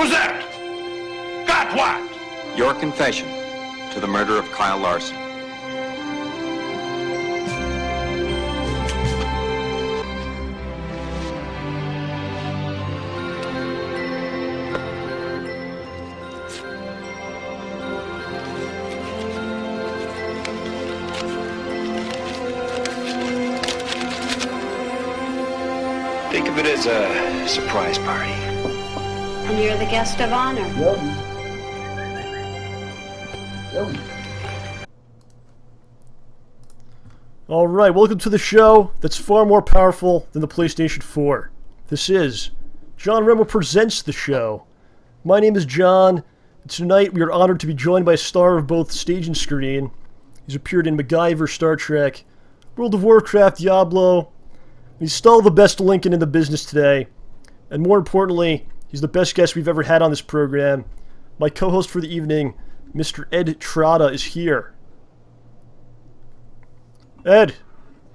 Who's that? Got what? Your confession to the murder of Kyle Larson. Think of it as a surprise party. And you're the guest of honor. Yogi. All right, welcome to the show that's far more powerful than the PlayStation 4. This is John Rambo Presents the show. My name is John, and tonight we are honored to be joined by a star of both stage and screen. He's appeared in Macgyver, Star Trek, World of Warcraft, Diablo. He's still the best Lincoln in the business today. And more importantly, he's the best guest we've ever had on this program. My co-host for the evening, Mr. Ed Trotta, is here. Ed.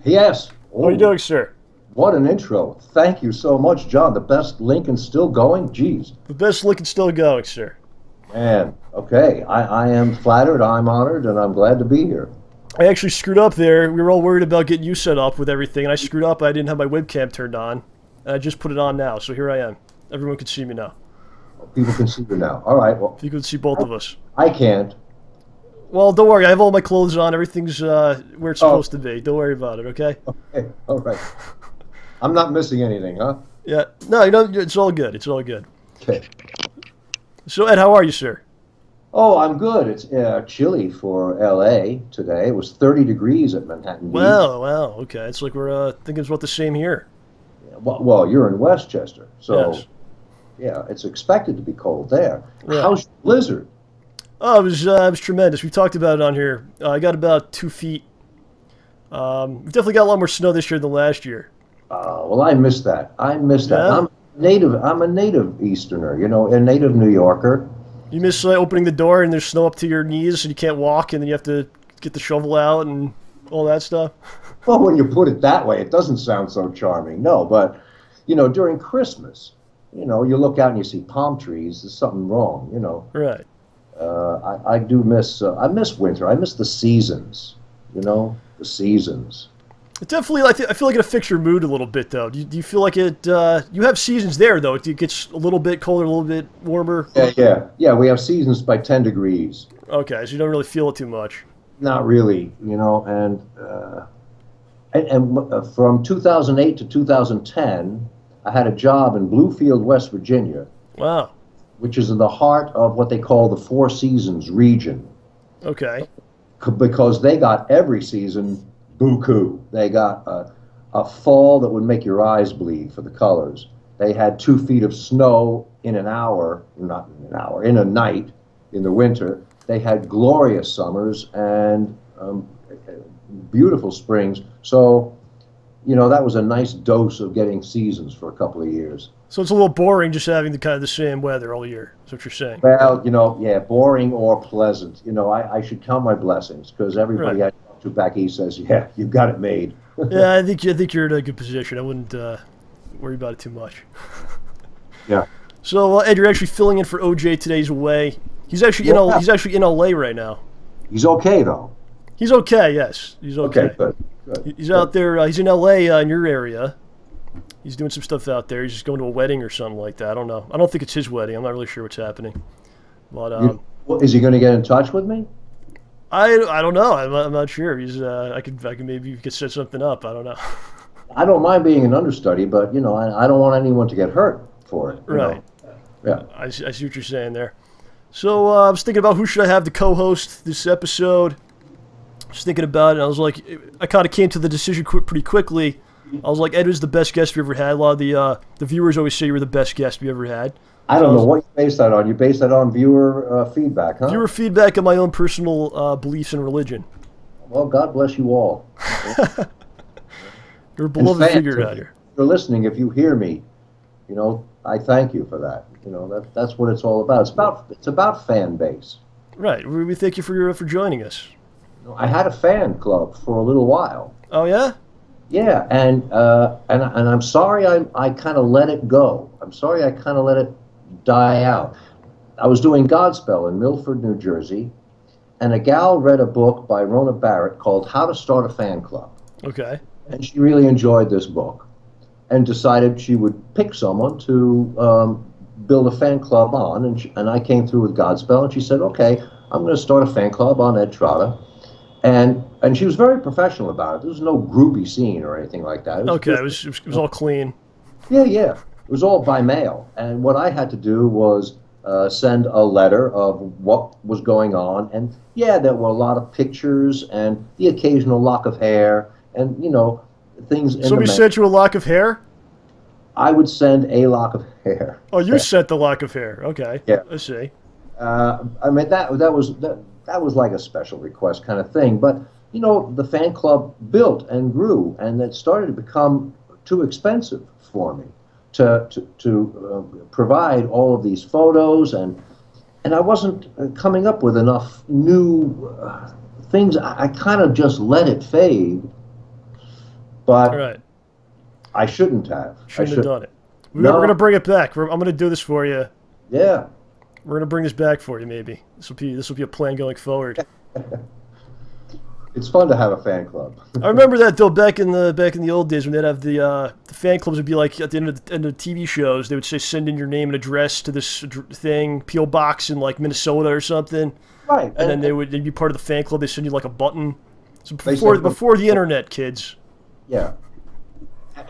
Yes. How are you doing, sir? What an intro. Thank you so much, John. The best Lincoln still going? Jeez. The best Lincoln still going, sir. Man, okay. I am flattered, I'm honored, and I'm glad to be here. I actually screwed up there. We were all worried about getting you set up with everything, and I screwed up. I didn't have my webcam turned on, and I just put it on now, so here I am. Everyone can see me now. People can see you now. All right. Well, You can see both of us. I can't. Well, don't worry. I have all my clothes on. Everything's where it's supposed to be. Don't worry about it, okay? Okay. All right. I'm not missing anything, huh? Yeah. No, you know, it's all good. It's all good. Okay. So, Ed, how are you, sir? Oh, I'm good. It's chilly for L.A. today. It was 30 degrees at Manhattan Beach. Wow. Okay. It's like we're thinking it's about the same here. Well, you're in Westchester, so Yes. yeah, it's expected to be cold there. Yeah. How's your blizzard? Oh, it was tremendous. We talked about it on here. I got about 2 feet. We definitely got a lot more snow this year than last year. Well, I missed that. Yeah? I'm a native Easterner, you know, a native New Yorker. You miss opening the door and there's snow up to your knees and you can't walk and then you have to get the shovel out and all that stuff. Well, when you put it that way, it doesn't sound so charming. No, but, you know, during Christmas, you know, you look out and you see palm trees. There's something wrong, you know. Right. I do miss, I miss winter. I miss the seasons, you know, the seasons. It definitely, I feel like it affects your mood a little bit, though. Do you feel like it, you have seasons there, though. It gets a little bit colder, a little bit warmer. Yeah, we have seasons by 10 degrees. Okay, so you don't really feel it too much. Not really, you know, and from 2008 to 2010, I had a job in Bluefield, West Virginia, Wow. which is in the heart of what they call the Four Seasons region, Okay. because they got every season buku. They got a fall that would make your eyes bleed for the colors. They had 2 feet of snow in an hour, not in an hour, in a night in the winter. They had glorious summers and beautiful springs. So, you know, that was a nice dose of getting seasons for a couple of years. So it's a little boring just having the kind of the same weather all year. That's what you're saying. Well, you know, yeah, boring or pleasant. You know, I should count my blessings because everybody Right. I talk to back east says, yeah, you've got it made. Yeah, I think you're in a good position. I wouldn't worry about it too much. Yeah. So Ed, you're actually filling in for OJ today. He's away. He's actually he's actually in LA right now. He's okay, though. He's okay. Yes, he's okay. Okay, good. He's out there. He's in LA in your area. He's doing some stuff out there. He's just going to a wedding or something like that. I don't know. I don't think it's his wedding. I'm not really sure what's happening. But Well, is he going to get in touch with me? I don't know. I'm not sure. He's I could maybe you could set something up. I don't know. I don't mind being an understudy, but, you know, I don't want anyone to get hurt for it. you know? Right. Yeah. I see what you're saying there. So I was thinking about who should I have to co-host this episode. I was thinking about it, and I was like, I kind of came to the decision pretty quickly. I was like, Ed was the best guest we ever had. A lot of the viewers always say you were the best guest we ever had. I don't know what you base that on. You base that on viewer feedback, huh? Viewer feedback on my own personal beliefs in religion. Well, God bless you all. You're a beloved fans, figure out here. If you're listening, if you hear me, you know, I thank you for that. You know, that's what it's all about. It's about fan base. Right. We thank you for joining us. You know, I had a fan club for a little while. Oh yeah. Yeah, and I'm sorry I kind of let it go. I'm sorry I kind of let it die out. I was doing Godspell in Milford, New Jersey, and a gal read a book by Rona Barrett called How to Start a Fan Club. Okay. And she really enjoyed this book and decided she would pick someone to build a fan club on. And I came through with Godspell, and she said, okay, I'm going to start a fan club on Ed Trotta. And she was very professional about it. There was no groupie scene or anything like that. It was all clean. Yeah. It was all by mail. And what I had to do was send a letter of what was going on. And yeah, there were a lot of pictures and the occasional lock of hair and, things. Somebody sent you a lock of hair? I would send a lock of hair. Oh, you sent the lock of hair. Okay. Yeah. I see. I mean, that was like a special request kind of thing. But, the fan club built and grew, and it started to become too expensive for me to provide all of these photos, and I wasn't coming up with enough new things. I kind of just let it fade, but Right. I shouldn't have. Shouldn't have done it. We're going to bring it back. I'm going to do this for you. Yeah. We're going to bring this back for you, maybe. This will be a plan going forward. It's fun to have a fan club. I remember that though back in the old days when they'd have the fan clubs would be like at the end of the TV shows, they would say send in your name and address to this thing, P.O. box in like Minnesota or something. Right. And then they'd be part of the fan club. They send you like a button. So before the internet, kids. Yeah.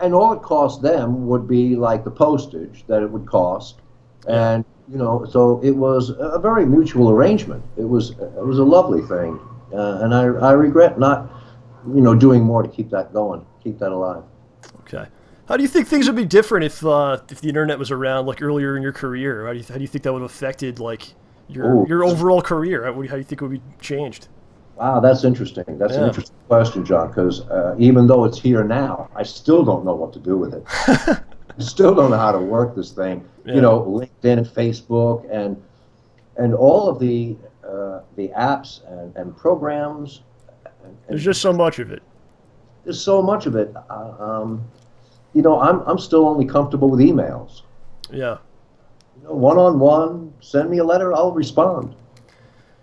And all it cost them would be like the postage that it would cost, and so it was a very mutual arrangement. It was a lovely thing, and I regret not, doing more to keep that going, keep that alive. Okay. How do you think things would be different if the internet was around like earlier in your career? How do you think that would have affected like your overall career? How do you think it would be changed? Wow, that's interesting. That's an interesting question, John, because even though it's here now, I still don't know what to do with it. I still don't know how to work this thing. Yeah. LinkedIn and Facebook and all of the apps and programs. There's just so much of it. There's so much of it. I'm still only comfortable with emails. Yeah. One-on-one, send me a letter, I'll respond.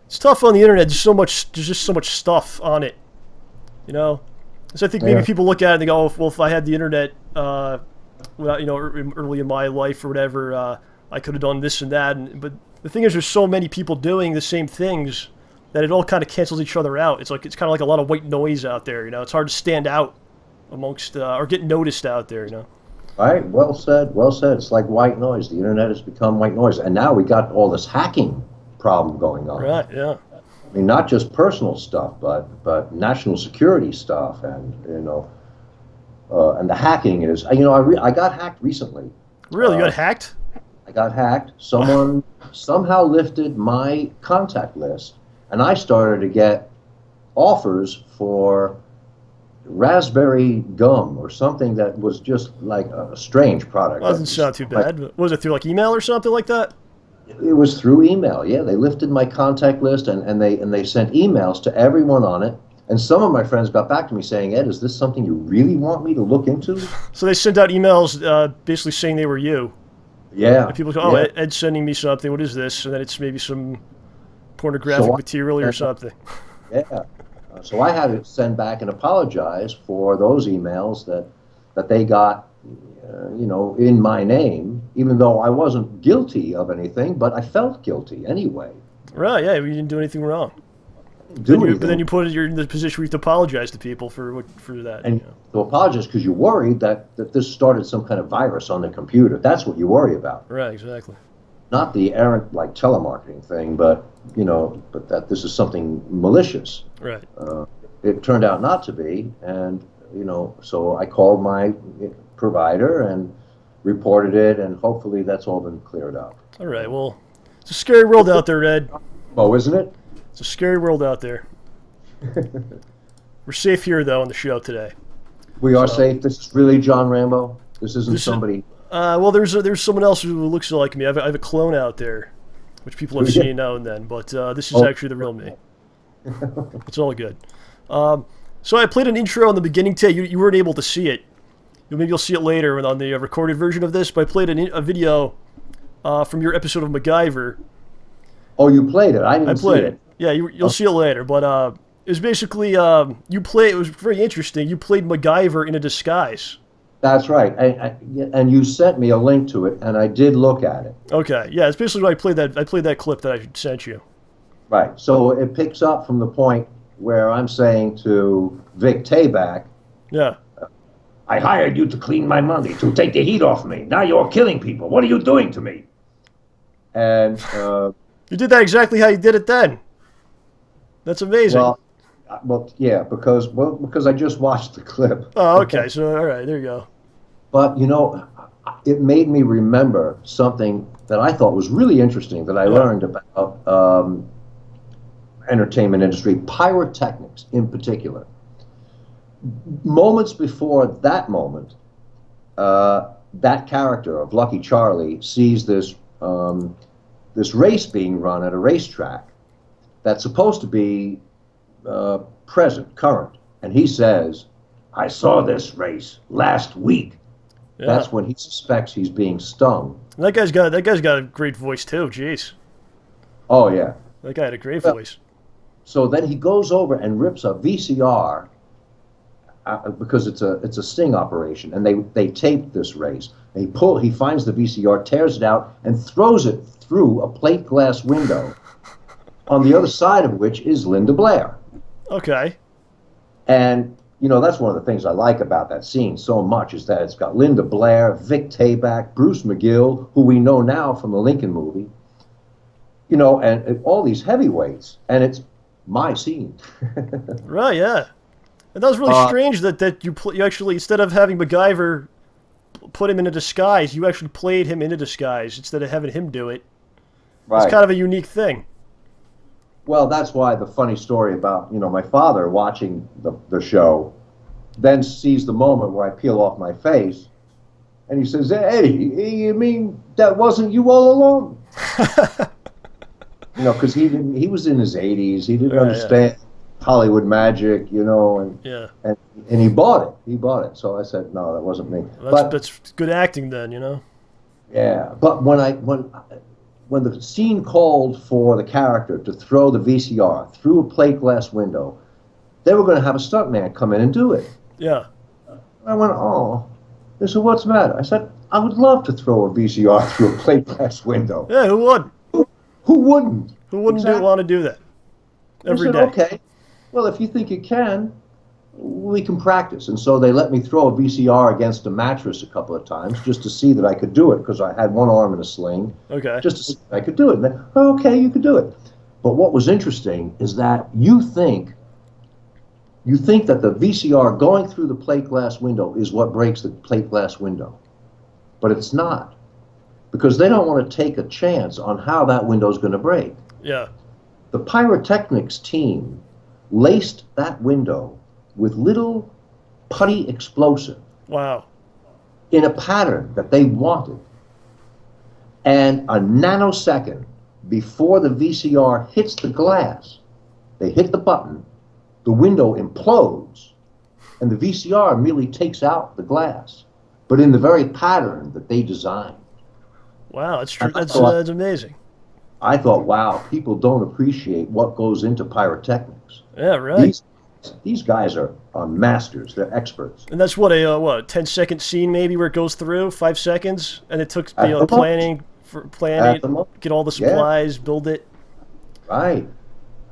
It's tough on the internet. There's just so much stuff on it, So I think maybe people look at it and they go, well, if I had the internet, early in my life or whatever, I could have done this and that. But the thing is, there's so many people doing the same things that it all kind of cancels each other out. It's kind of like a lot of white noise out there. It's hard to stand out amongst or get noticed out there. All right. Well said. It's like white noise. The internet has become white noise, and now we got all this hacking problem going on. Right, yeah. I mean, not just personal stuff, but national security stuff, and and the hacking is. I got hacked recently. Really, you got hacked? I got hacked. Someone somehow lifted my contact list, and I started to get offers for raspberry gum or something that was just like a strange product. Well, doesn't sound too bad. Was it through like email or something like that? It was through email. Yeah, they lifted my contact list and they sent emails to everyone on it. And some of my friends got back to me saying, Ed, is this something you really want me to look into? So they sent out emails basically saying they were you. Yeah. And people go, Ed's sending me something. What is this? And then it's maybe some pornographic material or something. Yeah. So I had to send back and apologize for those emails that they got, in my name, even though I wasn't guilty of anything, but I felt guilty anyway. Right, yeah, you didn't do anything wrong. But then you you're in the position where you have to apologize to people for that. And to apologize because you're worried that this started some kind of virus on the computer. That's what you worry about. Right, exactly. Not the errant telemarketing thing, but that this is something malicious. Right. It turned out not to be, and so I called my provider and reported it, and hopefully that's all been cleared up. All right. Well, it's a scary world out there, Ed. Oh, isn't it? It's a scary world out there. We're safe here, though, on the show today. We are safe. This is really John Rambo. This isn't somebody. Well, there's someone else who looks like me. I have a clone out there, which people have seen now and then. But this is actually the real me. It's all good. So I played an intro in the beginning today. You weren't able to see it. Maybe you'll see it later on the recorded version of this. But I played a video from your episode of MacGyver. Oh, you played it. I didn't I played see it. Yeah, you'll see it later. But it was basically it was very interesting. You played MacGyver in a disguise. That's right. And you sent me a link to it, and I did look at it. Okay, yeah, it's basically when I played that clip that I sent you. Right. So it picks up from the point where I'm saying to Vic Tayback, Yeah. I hired you to clean my money, to take the heat off me. Now you're killing people. What are you doing to me? and You did that exactly how you did it then. That's amazing. well, yeah, because I just watched the clip. Oh, okay. So, all right, there you go. But, it made me remember something that I thought was really interesting that I learned about entertainment industry, pyrotechnics in particular. Moments before that moment, that character of Lucky Charlie sees this race being run at a racetrack that's supposed to be current. And he says, I saw this race last week. Yeah. that's when he suspects he's being stung. That guy's got a great voice too. Jeez, Oh, yeah. that guy had a great voice. So then he goes over and rips a VCR because it's a sting operation, and they taped this race. And he finds the VCR, tears it out, and throws it through a plate glass window, on the other side of which is Linda Blair. Okay. And that's one of the things I like about that scene so much, is that it's got Linda Blair, Vic Tayback, Bruce McGill, who we know now from the Lincoln movie, and all these heavyweights, and it's my scene. Right. Yeah. And that was really strange that you actually, instead of having MacGyver put him in a disguise, you actually played him in a disguise instead of having him do it. Right. It's kind of a unique thing. Well, that's why the funny story about, my father watching the show, then sees the moment where I peel off my face, and he says, "Hey, you mean that wasn't you all along?" Because he was in his 80s. He didn't understand Hollywood magic, and he bought it. He bought it. So I said, "No, that wasn't me." Well, that's good acting then, Yeah, but when the scene called for the character to throw the VCR through a plate glass window, they were going to have a stuntman come in and do it. Yeah. I went, "Oh." They said, "What's the matter?" I said, "I would love to throw a VCR through a plate glass window." Yeah, who would? Who wouldn't? Who wouldn't Exactly. want to do that every I day? said, "Okay, well, if you think you can, we can practice." And so they let me throw a VCR against a mattress a couple of times just to see that I could do it, because I had one arm in a sling. Okay. Just to see if I could do it. And then, "Okay, you could do it." But what was interesting is that you think that the VCR going through the plate glass window is what breaks the plate glass window. But it's not. Because they don't want to take a chance on how that window is going to break. Yeah. The pyrotechnics team laced that window with little putty explosive Wow. in a pattern that they wanted. And a nanosecond before the VCR hits the glass, they hit the button, the window implodes, and the VCR merely takes out the glass, but in the very pattern that they designed. Wow, that's true. I That's thought- amazing. I thought, wow, people don't appreciate what goes into pyrotechnics. Yeah, right. These guys are masters. They're experts. And that's what a 10-second scene maybe where it goes through 5 seconds, and it took At the moment. planning, At the moment. get all the supplies, build it. Right.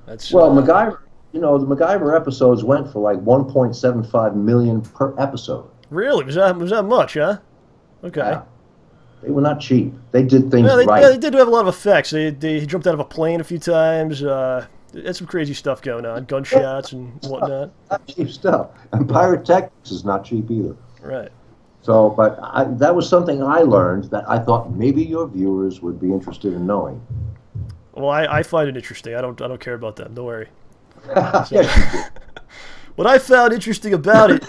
That's Well, MacGyver, the MacGyver episodes went for like 1.75 million per episode. Really was that much, huh? Okay. Yeah. They were not cheap. They did things Yeah, right. they did have a lot of effects. They jumped out of a plane a few times. They had some crazy stuff going on, gunshots and whatnot. Not cheap stuff. And pyrotechnics is not cheap either. Right. So, but that was something I learned that I thought maybe your viewers would be interested in knowing. Well, I find it interesting. I don't care about them. Don't worry. Yes, you did. What I found interesting about it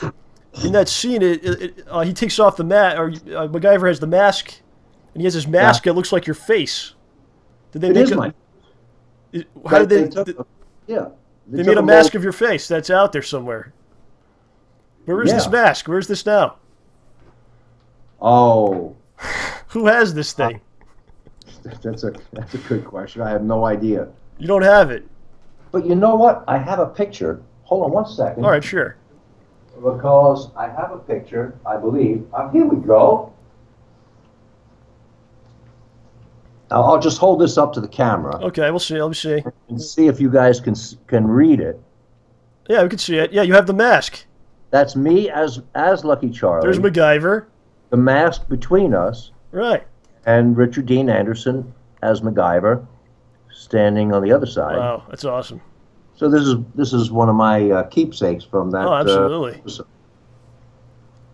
in that scene, he takes off the mask, or MacGyver has the mask, and he has his mask. It looks like your face. Did they It make is mine. How did they? Yeah. They made a mask of your face. That's out there somewhere. Where is this mask? Where is this now? Oh. Who has this thing? That's a good question. I have no idea. You don't have it. But you know what? I have a picture. Hold on 1 second. All right, sure. Because I have a picture, I believe. Here we go. I'll just hold this up to the camera. Okay, we'll see. Let me see. And see if you guys can read it. Yeah, we can see it. Yeah, you have the mask. That's me as Lucky Charlie. There's Macgyver. The mask between us. Right. And Richard Dean Anderson as Macgyver, standing on the other side. Wow, that's awesome. So this is one of my keepsakes from that. Oh, absolutely.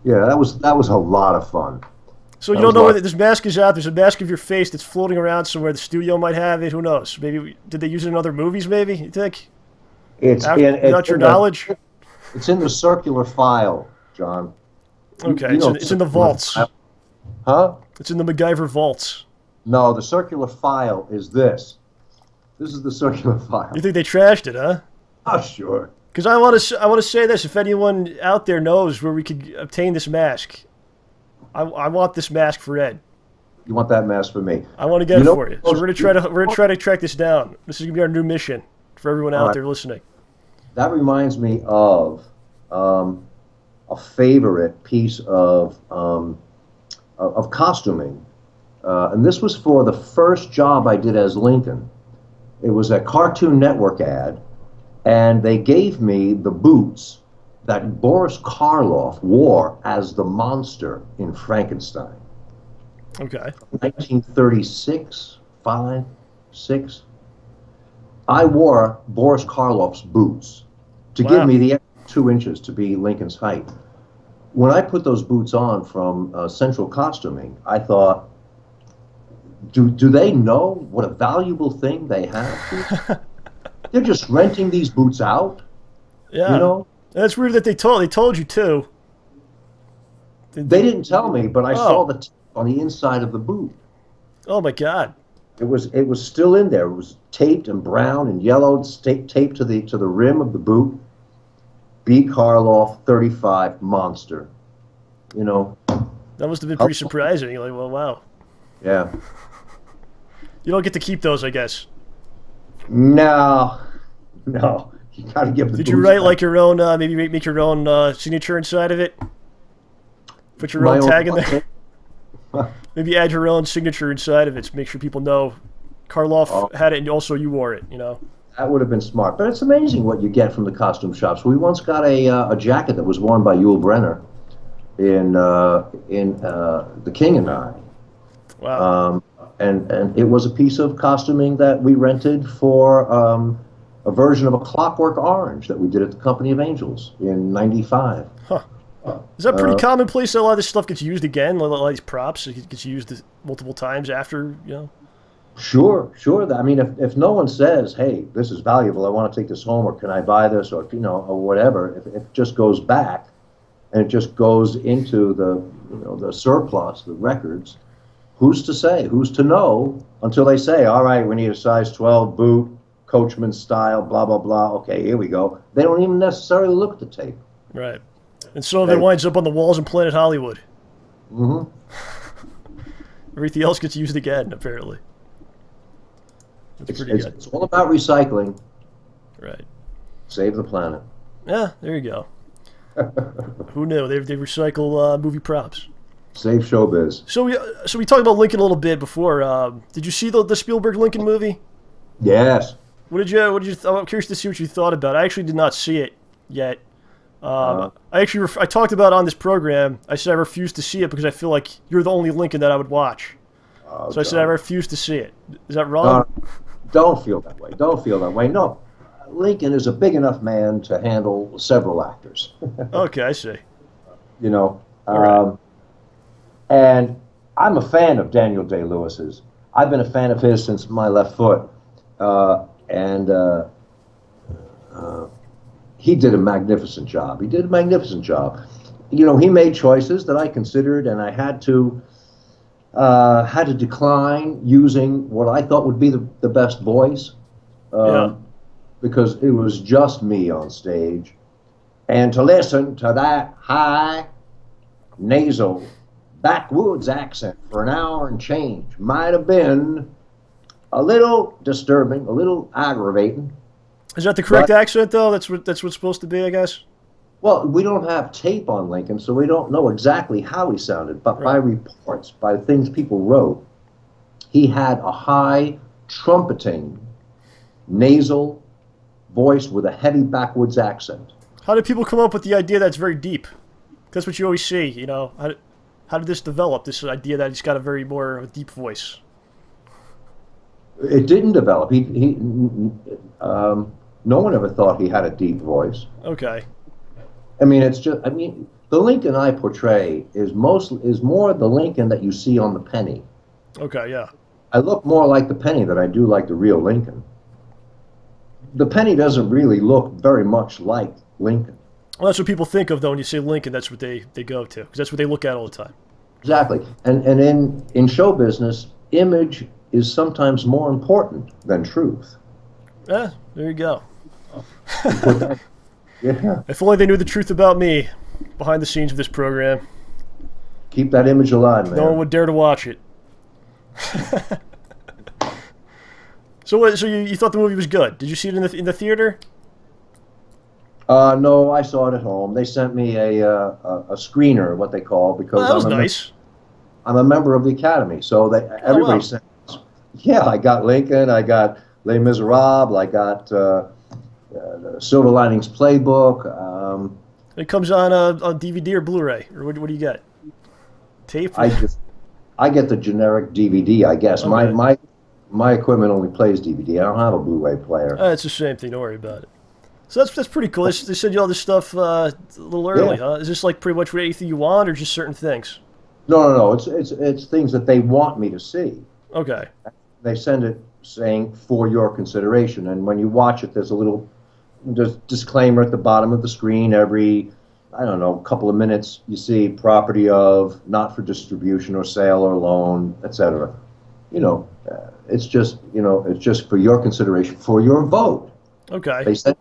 Yeah, that was a lot of fun. So you don't know whether this mask is out. There's a mask of your face that's floating around somewhere. The studio might have it. Who knows? Maybe did they use it in other movies? Maybe you think? Without your knowledge. It's in the circular file, John. Okay, it's in the vaults. Huh? It's in the Macgyver vaults. No, the circular file is this. This is the circular file. You think they trashed it, huh? Oh, sure. Because I want to say this. If anyone out there knows where we could obtain this mask, I want this mask for Ed. You want that mask for me? I want to get it for you. So we're gonna try to track this down. This is gonna be our new mission for everyone out there listening. That reminds me of a favorite piece of costuming, and this was for the first job I did as Lincoln. It was a Cartoon Network ad, and they gave me the boots that Boris Karloff wore as the monster in Frankenstein. Okay. 1936, 5, 6. I wore Boris Karloff's boots to give me the extra 2 inches to be Lincoln's height. When I put those boots on from Central Costuming, I thought, do they know what a valuable thing they have? They're just renting these boots out. Yeah. You know? That's weird that they told you too. They didn't tell me, but I saw the tape on the inside of the boot. Oh my God. It was still in there. It was taped and brown and yellow, taped to the rim of the boot. B. Karloff, 35 monster. You know. That must have been pretty surprising. You're like, well, wow. Yeah. You don't get to keep those, I guess. No. You gotta give the. Did you write back. Like your own? Maybe make your own signature inside of it. Put your own tag in there. Maybe add your own signature inside of it to make sure people know Karloff had it and also you wore it. You know. That would have been smart, but it's amazing what you get from the costume shops. We once got a jacket that was worn by Yul Brynner in The King and I. Wow. And it was a piece of costuming that we rented for a version of A Clockwork Orange that we did at the Company of Angels in '95. Huh. Is that pretty commonplace that a lot of this stuff gets used again? A lot of these props gets used multiple times after, you know? Sure. I mean, if no one says, "Hey, this is valuable. I want to take this home," or "Can I buy this?" or or whatever, if it just goes back, and it just goes into the surplus, the records, who's to say? Who's to know until they say, "All right, we need a size 12 boot, Coachman style, blah blah blah." Okay, here we go. They don't even necessarily look at the tape. Right, and some of it winds up on the walls in Planet Hollywood. Mm-hmm. Everything else gets used again, apparently. It's all about recycling. Right. Save the planet. Yeah, there you go. Who knew? They recycle movie props. Save showbiz. So we talked about Lincoln a little bit before. Did you see the Spielberg Lincoln movie? Yes. What did you? I'm curious to see what you thought about it. I actually did not see it yet. I talked about it on this program. I said I refused to see it because I feel like you're the only Lincoln that I would watch. So I said I refuse to see it. Is that wrong? Don't feel that way. Don't feel that way. No. Lincoln is a big enough man to handle several actors. Okay, I see. Right. And I'm a fan of Daniel Day-Lewis's. I've been a fan of his since My Left Foot. He did a magnificent job. He made choices that I considered, and I had to decline using what I thought would be the best voice. Because it was just me on stage. And to listen to that high, nasal, backwoods accent for an hour and change might have been a little disturbing, a little aggravating. Is that the correct accent, though? That's what's supposed to be, I guess? Well, we don't have tape on Lincoln, so we don't know exactly how he sounded. But by reports, by things people wrote, he had a high, trumpeting, nasal voice with a heavy backwoods accent. How did people come up with the idea that's very deep? That's what you always see, you know. How did this develop, this idea that he's got a very more of a deep voice? It didn't develop. No one ever thought he had a deep voice. Okay. I mean, the Lincoln I portray is more the Lincoln that you see on the penny. Okay, yeah. I look more like the penny than I do like the real Lincoln. The penny doesn't really look very much like Lincoln. Well, that's what people think of, though, when you say Lincoln. That's what they go to, because that's what they look at all the time. Exactly. And in show business, image is sometimes more important than truth. Yeah, there you go. Yeah. If only they knew the truth about me behind the scenes of this program. Keep that image alive, man. No one would dare to watch it. So you thought the movie was good? Did you see it in the theater? No, I saw it at home. They sent me a screener, what they call, because that was nice. I'm a member of the Academy, so everybody sent. Yeah, I got Lincoln, I got Les Miserables, I got Silver Linings Playbook. It comes on DVD or Blu-ray, or what do you get? Tape? I get the generic DVD, I guess. Okay. My equipment only plays DVD. I don't have a Blu-ray player. It's the same thing. Don't worry about it. So that's pretty cool. They send you all this stuff a little early, huh? Is this like pretty much anything you want, or just certain things? No. It's things that they want me to see. Okay. They send it saying for your consideration, and when you watch it, there's a little disclaimer at the bottom of the screen. Every, I don't know, couple of minutes, you see property of, not for distribution or sale or loan, etc. It's just for your consideration, for your vote. Okay. They sent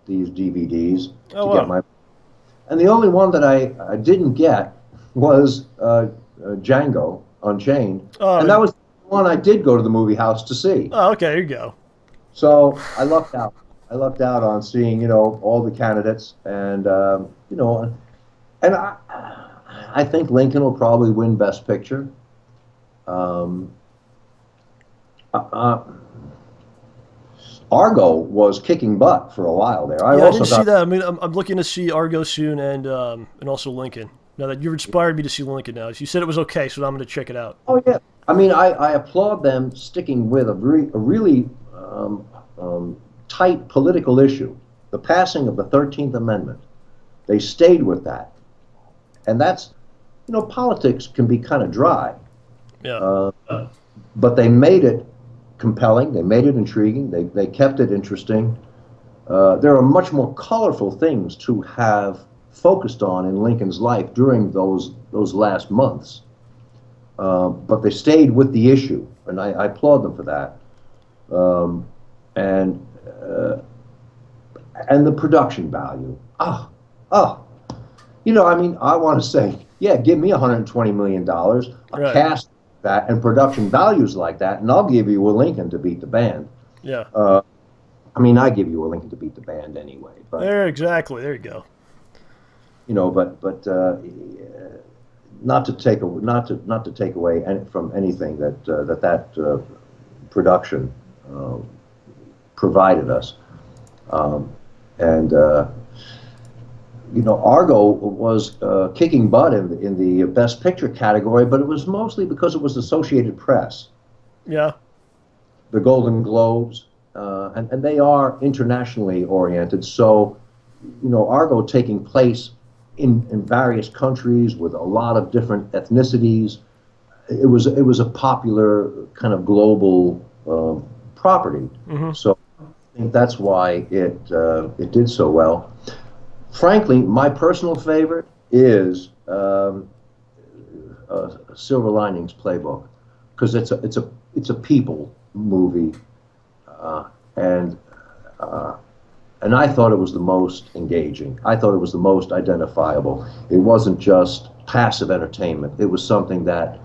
these DVDs get my, and the only one that I didn't get was Django Unchained, and that was the one I did go to the movie house to see. Oh, okay, here you go. So I lucked out. I lucked out on seeing all the candidates, and and I think Lincoln will probably win Best Picture. Argo was kicking butt for a while there. I didn't see that. I mean, I'm looking to see Argo soon, and also Lincoln. Now that you've inspired me to see Lincoln now. You said it was okay, so I'm going to check it out. Oh, yeah. I mean, I applaud them sticking with a really tight political issue, the passing of the 13th Amendment. They stayed with that. And that's, politics can be kind of dry. Yeah. But they made it compelling. They made it intriguing. They kept it interesting. There are much more colorful things to have focused on in Lincoln's life during those last months. But they stayed with the issue, and I applaud them for that. And the production value. I mean, I want to say, give me $120 million, a cast that, and production values like that, and I'll give you a Lincoln to beat the band. Yeah. I mean, I give you a Lincoln to beat the band anyway. But, exactly. There you go. But not to take away from anything that production provided us, Argo was kicking butt in the Best Picture category, but it was mostly because it was Associated Press. Yeah. The Golden Globes, and they are internationally oriented. So, Argo taking place in various countries with a lot of different ethnicities. It was a popular kind of global property. Mm-hmm. So I think that's why it did so well. Frankly, my personal favorite is Silver Linings Playbook, because it's a people movie, and I thought it was the most engaging. I thought it was the most identifiable. It wasn't just passive entertainment. It was something that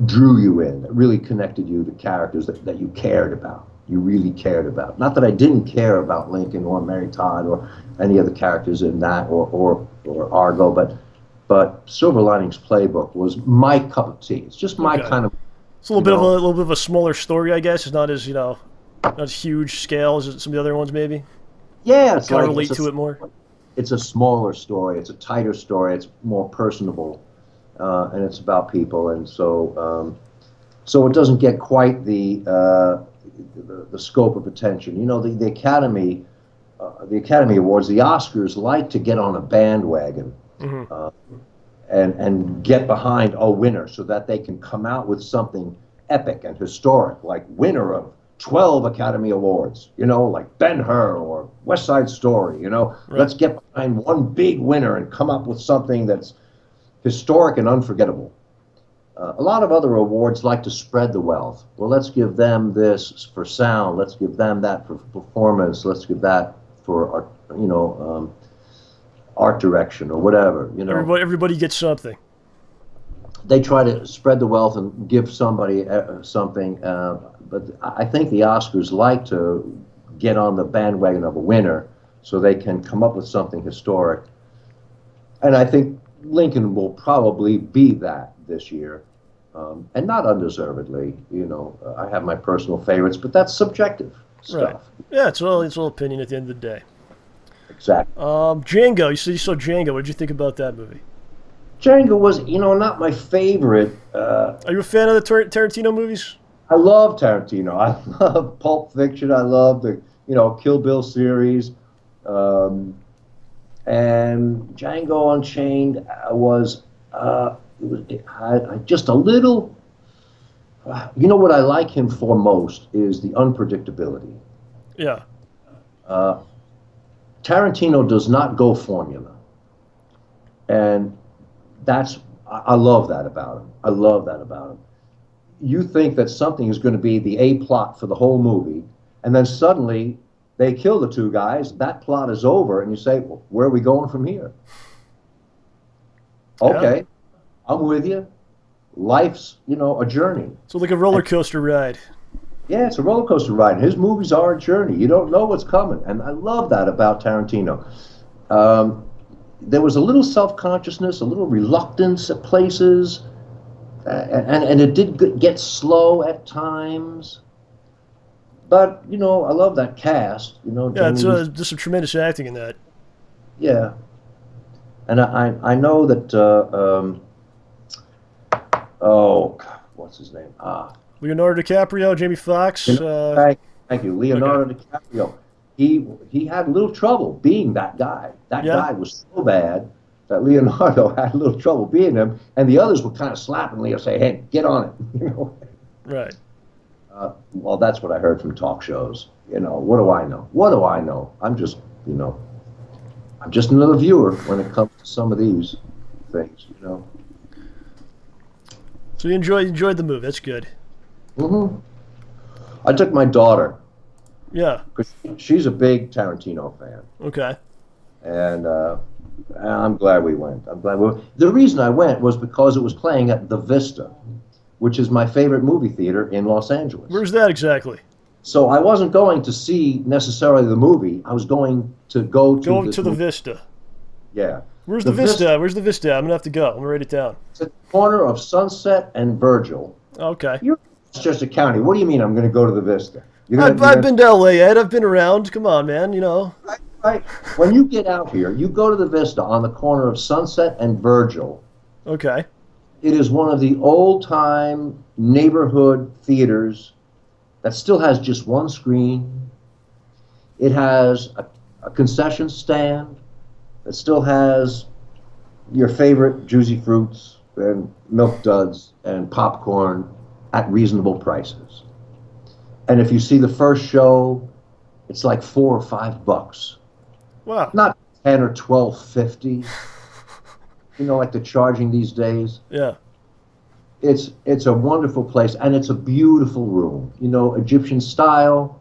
drew you in, that really connected you to characters that you cared about. You really cared about. Not that I didn't care about Lincoln or Mary Todd or any other characters in that or Argo, but Silver Linings Playbook was my cup of tea. It's just my kind of. It's a little bit of a smaller story, I guess. It's not as not as huge scale as some of the other ones, maybe. Yeah, it's kind like of relate to it more. It's a smaller story. It's a tighter story. It's more personable, and it's about people, and so it doesn't get quite the scope of attention. You know, the Academy Awards, the Oscars like to get on a bandwagon. And get behind a winner so that they can come out with something epic and historic, like winner of 12 Academy Awards, you know, like Ben-Hur or West Side Story, you know. Right. Let's get behind one big winner and come up with something that's historic and unforgettable. A lot of other awards like to spread the wealth. Well, let's give them this for sound. Let's give them that for performance. Let's give that for, art direction or whatever, you know. Everybody gets something. They try to spread the wealth and give somebody something, but I think the Oscars like to get on the bandwagon of a winner so they can come up with something historic. And I think Lincoln will probably be that this year, and not undeservedly. You know, I have my personal favorites, but that's subjective stuff. Right. Yeah, it's all opinion at the end of the day. Exactly. Django, you said you saw Django. What did you think about that movie? Django was, not my favorite. Are you a fan of the Tarantino movies? I love Tarantino. I love Pulp Fiction. I love the, Kill Bill series. And Django Unchained was just a little. What I like him for most is the unpredictability. Yeah. Tarantino does not go formula, and I love that about him. I love that about him. You think that something is going to be the A plot for the whole movie, and then suddenly they kill the two guys. That plot is over, and you say, well, where are we going from here? Okay, yeah. I'm with you. Life's, a journey. So like a roller coaster ride. Yeah, it's a roller coaster ride. His movies are a journey. You don't know what's coming, and I love that about Tarantino. There was a little self-consciousness, a little reluctance at places, and it did get slow at times. But I love that cast. Yeah, there's some tremendous acting in that. Yeah, and I know that. What's his name? Leonardo DiCaprio, Jamie Foxx. Thank you, Leonardo DiCaprio. He had a little trouble being that guy. That guy was so bad that Leonardo had a little trouble being him, and the others would kind of slap him, Leo, say, "Hey, get on it," Right. Well, that's what I heard from talk shows. What do I know? What do I know? I'm just another viewer when it comes to some of these things. So you enjoyed the movie. That's good. Mm-hmm. I took my daughter. Yeah. Because she's a big Tarantino fan. Okay. And I'm glad we went. The reason I went was because it was playing at the Vista, which is my favorite movie theater in Los Angeles. Where's that exactly? So I wasn't going to see necessarily the movie. I was going to go to the Vista. Yeah. Where's the Vista? Where's the Vista? I'm gonna have to go. I'm gonna write it down. It's at the corner of Sunset and Virgil. Okay. You're in Westchester County. What do you mean I'm going to go to the Vista? I've been to LA, Ed. I've been around. Come on, man. Right. When you get out here, you go to the Vista on the corner of Sunset and Virgil. Okay. It is one of the old-time neighborhood theaters that still has just one screen. It has a concession stand that still has your favorite juicy fruits and milk duds and popcorn at reasonable prices. And if you see the first show, it's like $4 or $5. Wow. Not 10 or 12.50. Like they're charging these days. Yeah. It's a wonderful place, and it's a beautiful room. Egyptian style,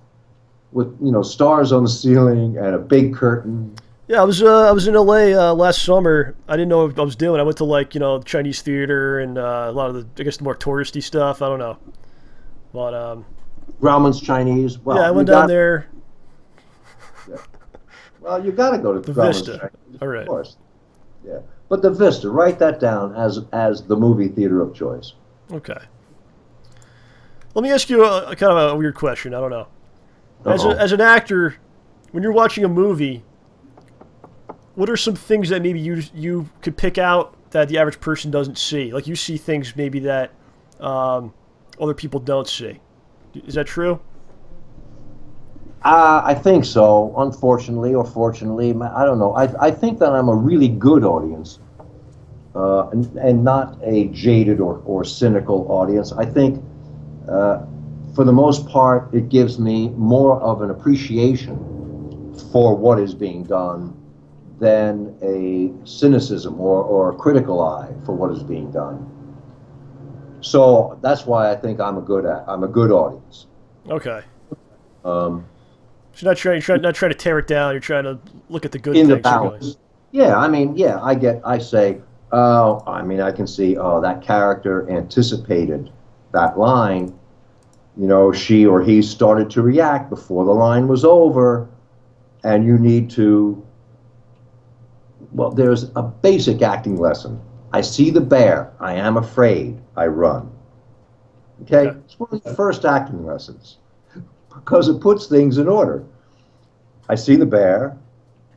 with stars on the ceiling and a big curtain. Yeah, I was in LA last summer. I didn't know what I was doing. I went to like Chinese theater and a lot of the the more touristy stuff. I don't know, but Grauman's Chinese. Well, yeah, I went down there. Well, you got to go to The Grauman's Vista. Chinese, All right. of course. Yeah, but the Vista. Write that down as the movie theater of choice. Okay. Let me ask you a kind of a weird question. I don't know. As an actor, when you're watching a movie, what are some things that maybe you could pick out that the average person doesn't see? Like you see things maybe that other people don't see. Is that true? I think so. Unfortunately or fortunately, I don't know. I think that I'm a really good audience, and not a jaded or cynical audience. I think, for the most part, it gives me more of an appreciation for what is being done than a cynicism or a critical eye for what is being done. So that's why I think I'm a good audience. Okay. So you're not trying to tear it down. You're trying to look at the good In things. the balance. Yeah, I mean, yeah, I say, I can see, that character anticipated that line. She or he started to react before the line was over, and you need to. Well, there's a basic acting lesson. I see the bear. I am afraid. I run. Okay? It's one of the first acting lessons because it puts things in order. I see the bear,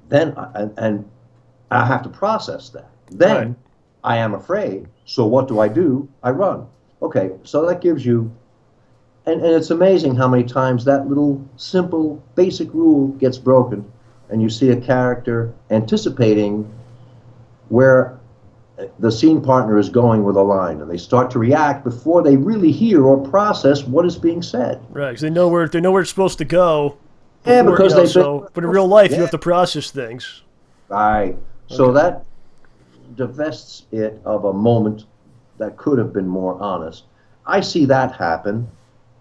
then and I have to process that. Then Right. I am afraid. So what do? I run. Okay, so that gives you, and it's amazing how many times that little simple basic rule gets broken. And you see a character anticipating where the scene partner is going with a line, and they start to react before they really hear or process what is being said. Right, because they know where it's supposed to go. Yeah, before, because they've been. but in real life, you Yeah. have to process things. Right. So Okay. that divests it of a moment that could have been more honest. I see that happen,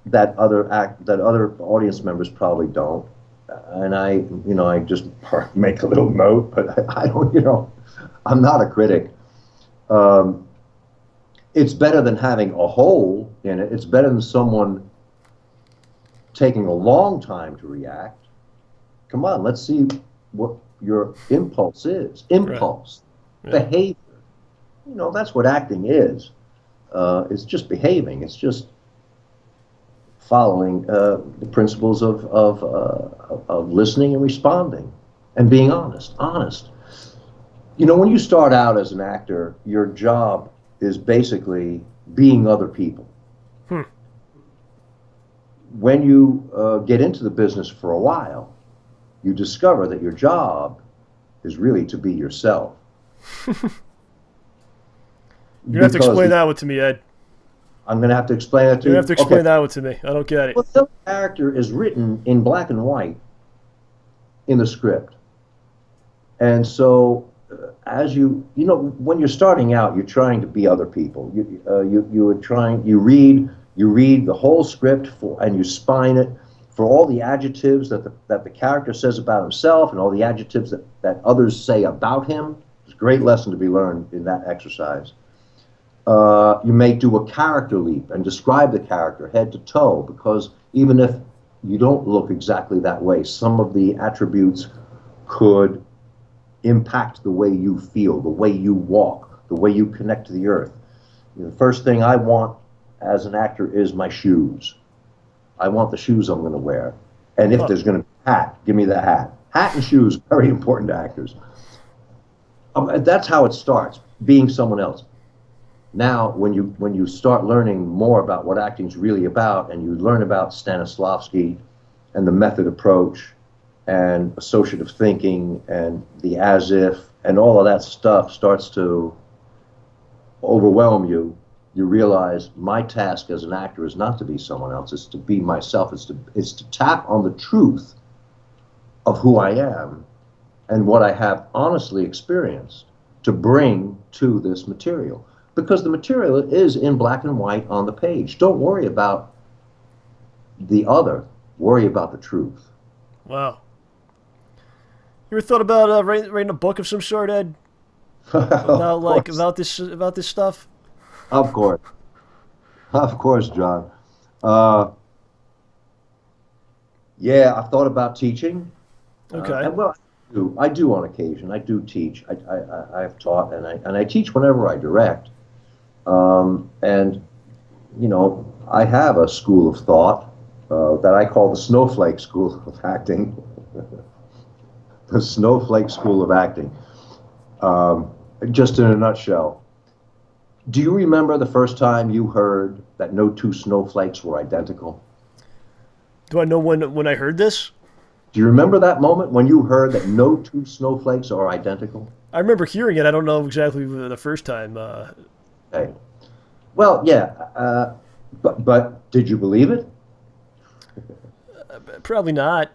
that other audience members probably don't. And I just make a little note, but I don't, I'm not a critic. It's better than having a hole in it. It's better than someone taking a long time to react. Come on, let's see what your impulse is. Impulse, Right. Yeah. behavior. That's what acting is. It's just behaving. It's just following the principles of listening and responding and being honest. When you start out as an actor, your job is basically being other people. When you get into the business for a while, you discover that your job is really to be yourself. You're going to have to explain that one to me, Ed. I'm going to have to explain that to you. You have to explain that one to me. I don't get it. Well, the character is written in black and white in the script. And so, as when you're starting out, you're trying to be other people. You read the whole script and you spine it for all the adjectives that the character says about himself and all the adjectives that others say about him. It's a great lesson to be learned in that exercise. You may do a character leap and describe the character head to toe, because even if you don't look exactly that way, some of the attributes could impact the way you feel, the way you walk, the way you connect to the earth. The first thing I want as an actor is my shoes. I want the shoes I'm going to wear. And if there's going to be a hat, give me the hat. Hat and shoes, very important to actors. That's how it starts, being someone else. Now, when you start learning more about what acting's really about, and you learn about Stanislavski and the method approach and associative thinking and the as if and all of that stuff starts to overwhelm you, you realize my task as an actor is not to be someone else, it's to be myself, it's to tap on the truth of who I am and what I have honestly experienced to bring to this material. Because the material is in black and white on the page. Don't worry about the other. Worry about the truth. Wow. ever thought about writing a book of some sort, Ed? About this stuff? Of course, John. Yeah, I've thought about teaching. Okay. Well, I do on occasion. I do teach. I have taught, and I teach whenever I direct. And I have a school of thought that I call the Snowflake School of Acting. The Snowflake School of Acting. Just in a nutshell. Do you remember the first time you heard that no two snowflakes were identical? Do I know when I heard this? Do you remember that moment when you heard that no two snowflakes are identical? I remember hearing it. I don't know exactly the first time. Okay. Well, yeah, but did you believe it? Probably not.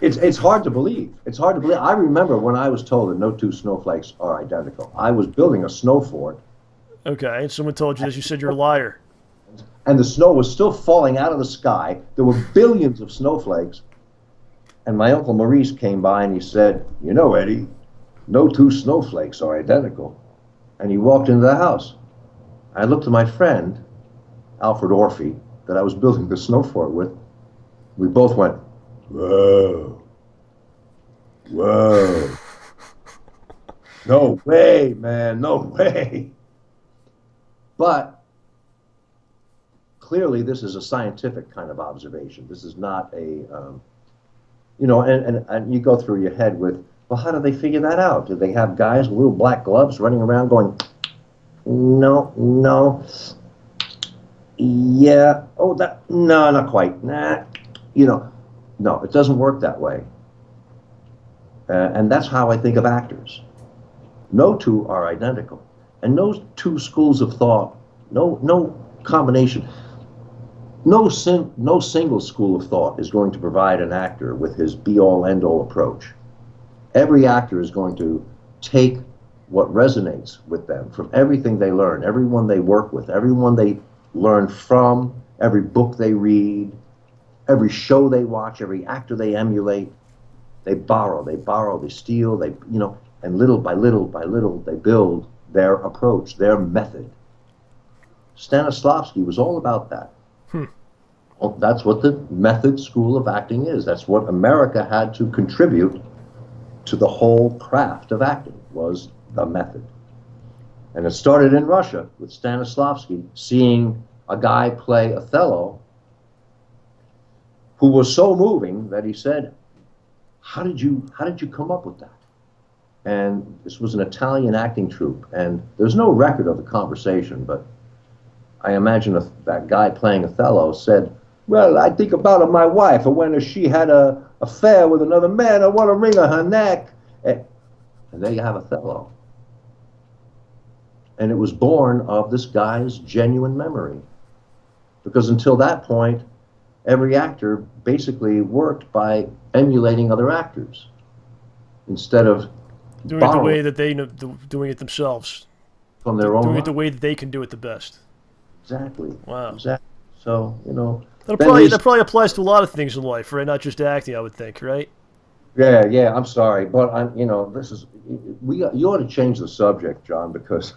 It's hard to believe. It's hard to believe. I remember when I was told that no two snowflakes are identical. I was building a snow fort. Okay, and someone told you this. You said you're a liar. And the snow was still falling out of the sky. There were billions of snowflakes. And my Uncle Maurice came by and he said, Eddie, no two snowflakes are identical. And he walked into the house. I looked at my friend, Alfred Orphy, that I was building the snow fort with. We both went, whoa. No way, man, no way. But clearly this is a scientific kind of observation. This is not a, and you go through your head with, well, how do they figure that out? Do they have guys with little black gloves running around going, no, yeah, oh, no, not quite, nah, no, it doesn't work that way. And that's how I think of actors. No two are identical. And no two schools of thought, no combination, no single school of thought is going to provide an actor with his be-all, end-all approach. Every actor is going to take what resonates with them from everything they learn, everyone they work with, everyone they learn from, every book they read, every show they watch, every actor they emulate. They borrow, they steal, and little by little, they build their approach, their method. Stanislavski was all about that. Well, that's what the method school of acting is. That's what America had to contribute to the whole craft of acting, was the method. And it started in Russia with Stanislavski seeing a guy play Othello who was so moving that he said, how did you come up with that? And this was an Italian acting troupe, and there's no record of the conversation, but I imagine that guy playing Othello said, well, I think about my wife, and when she had an affair with another man, I want a ring on her neck. And there you have Othello. And it was born of this guy's genuine memory. Because until that point, every actor basically worked by emulating other actors instead of doing it the way that they know, doing it themselves. From their own doing life. it the way that they can do it the best. Exactly. Wow. Exactly. So, that probably applies to a lot of things in life, right? Not just acting, I would think, right? Yeah. I'm sorry, but you ought to change the subject, John, because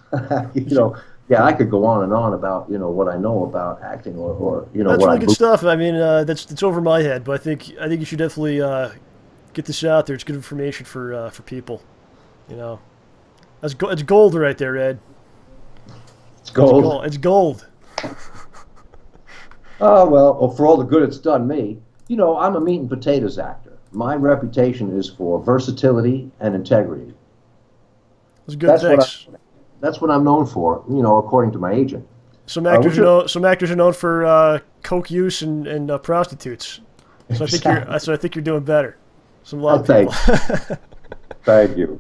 yeah, I could go on and on about what I know about acting or That's what really good stuff. I mean, that's over my head, but I think you should definitely get this out there. It's good information for people. It's gold right there, Ed. It's gold. It's gold. Oh, well, for all the good it's done me. I'm a meat and potatoes actor. My reputation is for versatility and integrity. That's good. Thanks. That's what I'm known for, according to my agent. Some actors are known for coke use and prostitutes. So I think you're doing better. A lot of people. Thank you.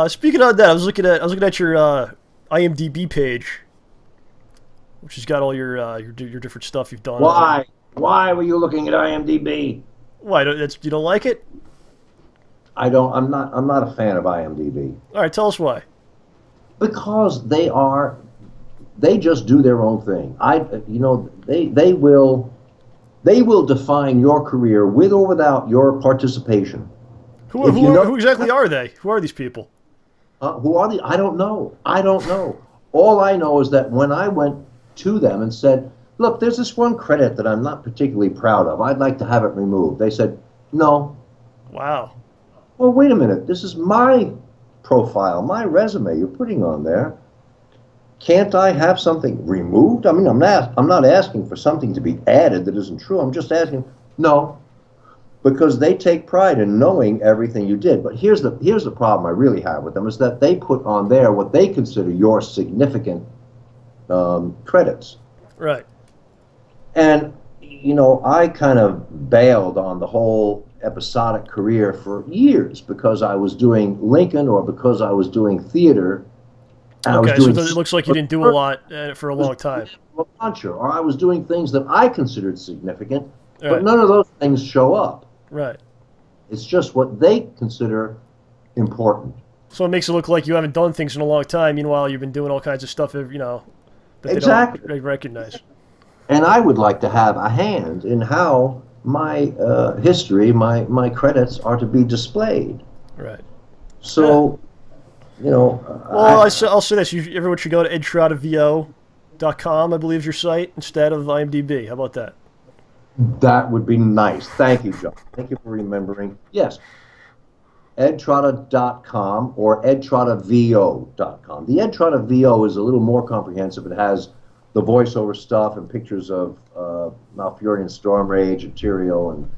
Speaking of that, I was looking at your IMDb page, which has got all your different stuff you've done. Why? Why were you looking at IMDb? Why? You don't like it? I don't. I'm not a fan of IMDb. All right, tell us why. Because they just do their own thing. They will define your career with or without your participation. Who exactly are they? Who are these people? Who are they? I don't know. All I know is that when I went to them and said, look, there's this one credit that I'm not particularly proud of. I'd like to have it removed. They said, no. Wow. Well, wait a minute. This is my profile, my resume you're putting on there. Can't I have something removed? I mean, I'm not asking for something to be added that isn't true. I'm just asking, no. Because they take pride in knowing everything you did. But here's the problem I really have with them is that they put on there what they consider your significant credits. Right. And, I kind of bailed on the whole episodic career for years because I was doing Lincoln or because I was doing theater. Okay, so it looks like you didn't do a lot for a long time. Or I was doing things that I considered significant, right. But none of those things show up. Right. It's just what they consider important. So it makes it look like you haven't done things in a long time. Meanwhile, you've been doing all kinds of stuff, that exactly. They don't recognize. And I would like to have a hand in how my history, my credits are to be displayed. Right. So, Well, I'll say this. Everyone should go to edtrottavo.com, I believe is your site, instead of IMDB. How about that? That would be nice. Thank you, John. Thank you for remembering. Yes. edtrotta.com or edtrottavo.com. The Ed Trotta VO is a little more comprehensive. It has the voiceover stuff and pictures of Malfurion Storm Rage and Tyrael, and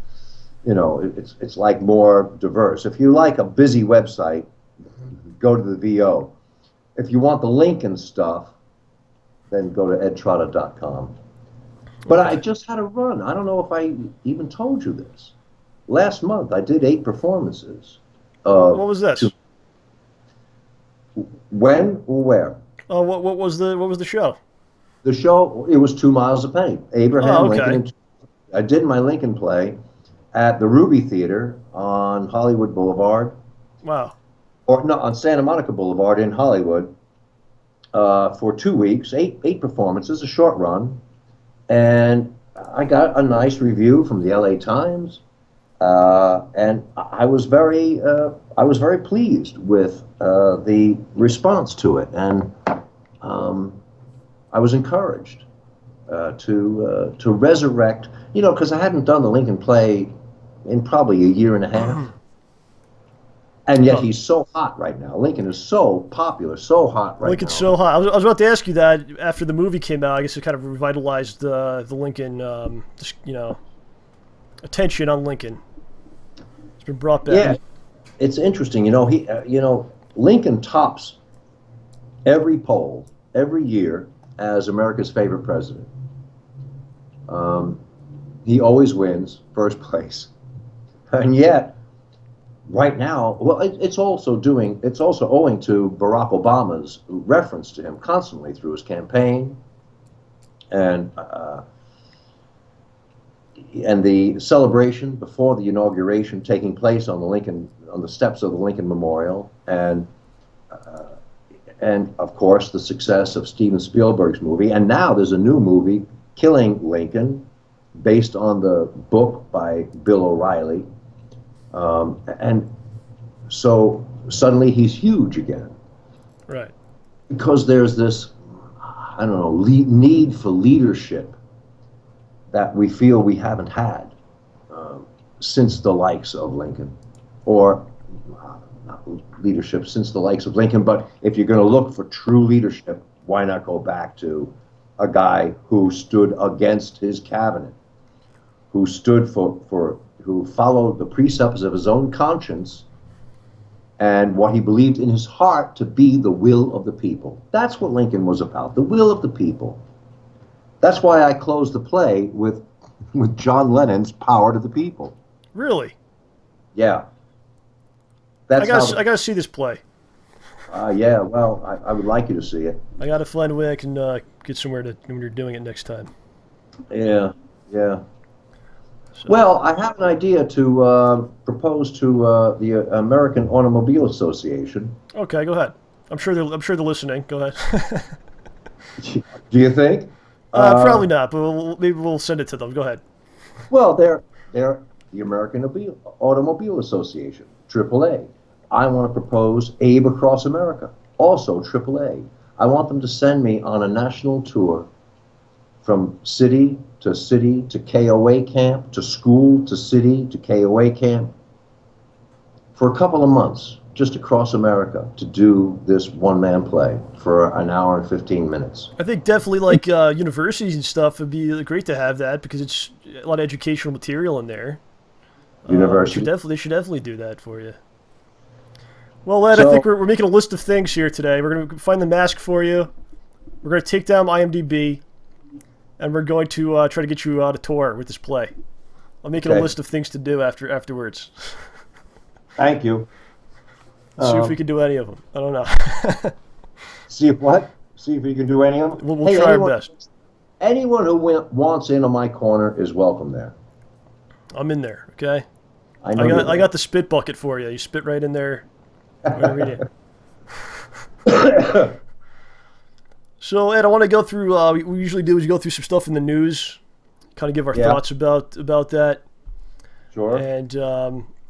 it's like more diverse. If you like a busy website, go to the VO. If you want the Lincoln stuff, then go to edtrotta.com. But I just had a run. I don't know if I even told you this. Last month, I did 8 performances. What was this? When or where? What was the show? The show, it was 2 Miles of Pain. Abraham okay. Lincoln. I did my Lincoln play at the Ruby Theater on Hollywood Boulevard. Wow. Or no, on Santa Monica Boulevard in Hollywood for 2 weeks, 8 performances, a short run. And I got a nice review from the LA Times. And I was very pleased with the response to it. And I was encouraged to resurrect, because I hadn't done the Lincoln play in probably a year and a half. And yet he's so hot right now. Lincoln is so popular, so hot right Lincoln's now. so hot. I was about to ask you that after the movie came out. I guess it kind of revitalized the Lincoln, attention on Lincoln. It's been brought back. Yeah, it's interesting. Lincoln tops every poll every year as America's favorite president. He always wins first place, and yet. Right now, well, it's also owing to Barack Obama's reference to him constantly through his campaign, and the celebration before the inauguration taking place on the steps of the Lincoln Memorial, and of course the success of Steven Spielberg's movie, and now there's a new movie, Killing Lincoln, based on the book by Bill O'Reilly. And so suddenly he's huge again. Right. Because there's this, need for leadership that we feel we haven't had since the likes of Lincoln. Or not leadership since the likes of Lincoln, but if you're going to look for true leadership, why not go back to a guy who stood against his cabinet, who stood who followed the precepts of his own conscience and what he believed in his heart to be the will of the people. That's what Lincoln was about, the will of the people. That's why I closed the play with John Lennon's Power to the People. Really? Yeah. I gotta see this play. Yeah, well, I would like you to see it. I gotta find a way I can get somewhere when you're doing it next time. Yeah. So. Well, I have an idea to propose to the American Automobile Association. Okay, go ahead. I'm sure they're listening. Go ahead. Do you think? Probably not, but maybe we'll send it to them. Go ahead. Well, they're the American Automobile Association, AAA. I want to propose Abe Across America, also AAA. I want them to send me on a national tour from city to KOA camp, to school to city to KOA camp, for a couple of months, just across America, to do this one-man play for an hour and 15 minutes. I think definitely like universities and stuff would be great to have that because it's a lot of educational material in there. University. They should definitely do that for you. Well, Ed, I think we're making a list of things here today. We're going to find the mask for you. We're going to take down IMDB. And we're going to try to get you on a tour with this play. I'm making a list of things to do afterwards. Thank you. See if we can do any of them. I don't know. See if what? See if you can do any of them? We'll try our best. Anyone who wants in on my corner is welcome there. I'm in there, okay? I got the spit bucket for you. You spit right in there. So, Ed, I want to go through, we usually do is go through some stuff in the news, kind of give our thoughts about that. Sure. And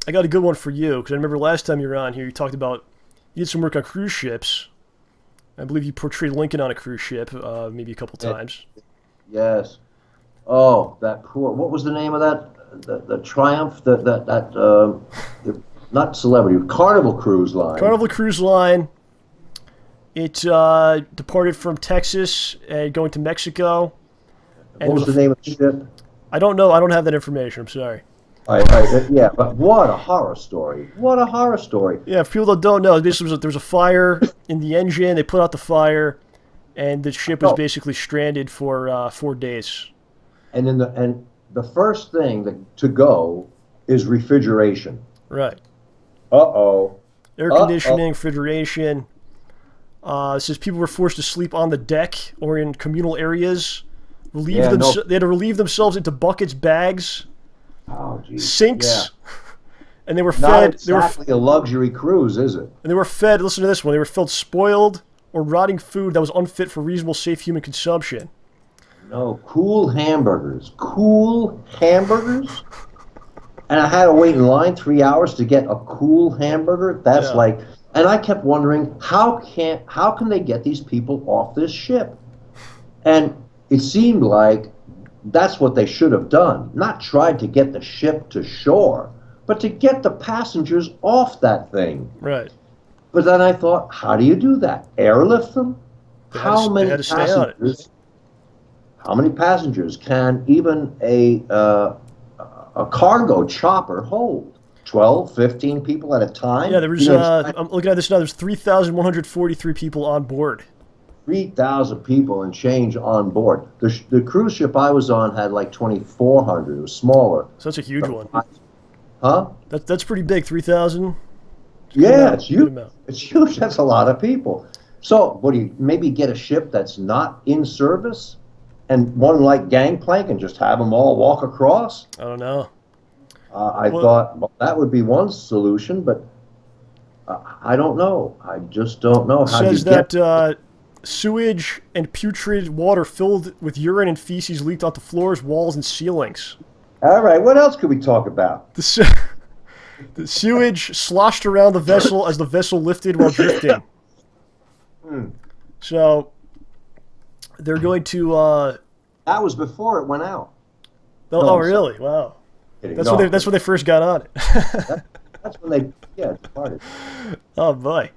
I got a good one for you, because I remember last time you were on here, you talked about, you did some work on cruise ships. I believe you portrayed Lincoln on a cruise ship, maybe a couple times. Yes. Oh, that poor, what was the name of that? The Triumph, not Celebrity, Carnival Cruise Line. Carnival Cruise Line. It departed from Texas and going to Mexico. What was the name of the ship? I don't know. I don't have that information. I'm sorry. Yeah, but what a horror story. What a horror story. Yeah, for people that don't know, there was a fire in the engine. They put out the fire, and the ship was basically stranded for 4 days. And the first thing to go is refrigeration. Right. Air conditioning, refrigeration. It says people were forced to sleep on the deck or in communal areas. They had to relieve themselves into buckets, bags, sinks, and they were fed. Not exactly a luxury cruise, is it? And they were fed. Listen to this one. They were fed spoiled or rotting food that was unfit for reasonable, safe human consumption. No, cool hamburgers. Cool hamburgers? And I had to wait in line 3 hours to get a cool hamburger? That's like... And I kept wondering, how can they get these people off this ship? And it seemed like that's what they should have done. Not tried to get the ship to shore, but to get the passengers off that thing. Right. But then I thought, how do you do that? Airlift them? How many passengers can even a cargo chopper hold? 12, 15 people at a time? Yeah, there was, I'm looking at this now, there's 3,143 people on board. 3,000 people and change on board. The cruise ship I was on had like 2,400. It was smaller. So that's a huge one. Huh? That's pretty big, 3,000? Yeah, it's huge. It's huge. That's a lot of people. So, what do you, maybe get a ship that's not in service and one like Gangplank and just have them all walk across? I don't know. I thought, well, that would be one solution, but I don't know. I just don't know how you get... that sewage and putrid water filled with urine and feces leaked onto floors, walls, and ceilings. All right, what else could we talk about? The sewage sloshed around the vessel as the vessel lifted while drifting. So, they're going to... that was before it went out. Oh, really? Wow. That's when they first got on it. That's when they departed. Oh boy!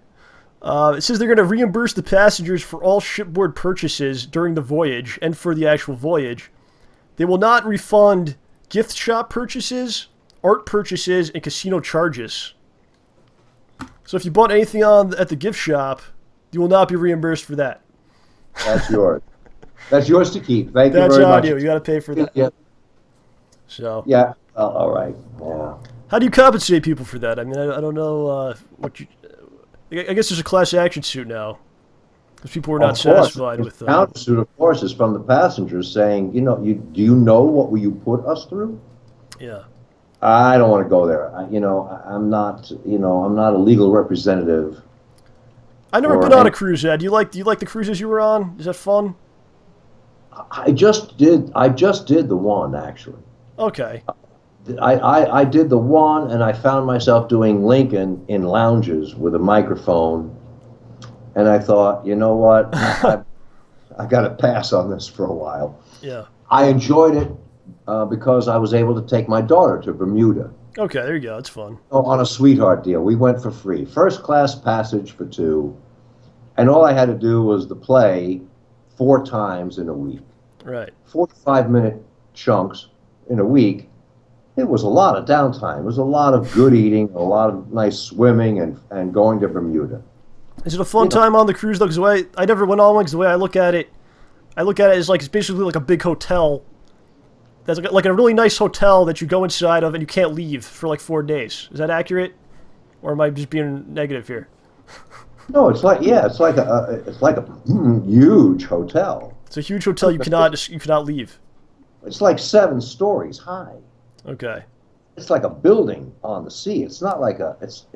It says they're going to reimburse the passengers for all shipboard purchases during the voyage and for the actual voyage. They will not refund gift shop purchases, art purchases, and casino charges. So if you bought anything at the gift shop, you will not be reimbursed for that. That's yours. That's yours to keep. Thank you very much. That's on you. You got to pay for that. Yeah. So. Yeah. All right. Yeah. How do you compensate people for that? I mean, I don't know what you... I guess there's a class action suit now. Because people were not satisfied with... The countersuit, of course, is from the passengers saying, do you know what you put us through? Yeah. I don't want to go there. I'm not a legal representative. I've never been on a cruise, Ed. Do you like the cruises you were on? Is that fun? I just did the one, actually. Okay. I did the one, and I found myself doing Lincoln in lounges with a microphone, and I thought, you know what, I got to pass on this for a while. Yeah. I enjoyed it because I was able to take my daughter to Bermuda. Okay, there you go. That's fun. On a sweetheart deal. We went for free. First class passage for two, and all I had to do was to play 4 times in a week. Right. 45-minute chunks in a week. It was a lot of downtime. It was a lot of good eating, a lot of nice swimming, and going to Bermuda. Is it a fun time on the cruise, though? Because the way I never went on one, because the way I look at it as like it's basically like a big hotel. That's like a really nice hotel that you go inside of and you can't leave for like 4 days. Is that accurate? Or am I just being negative here? No, it's like a huge hotel. It's a huge hotel. You cannot leave. It's like 7 stories high. Okay. It's like a building on the sea. It's not like it's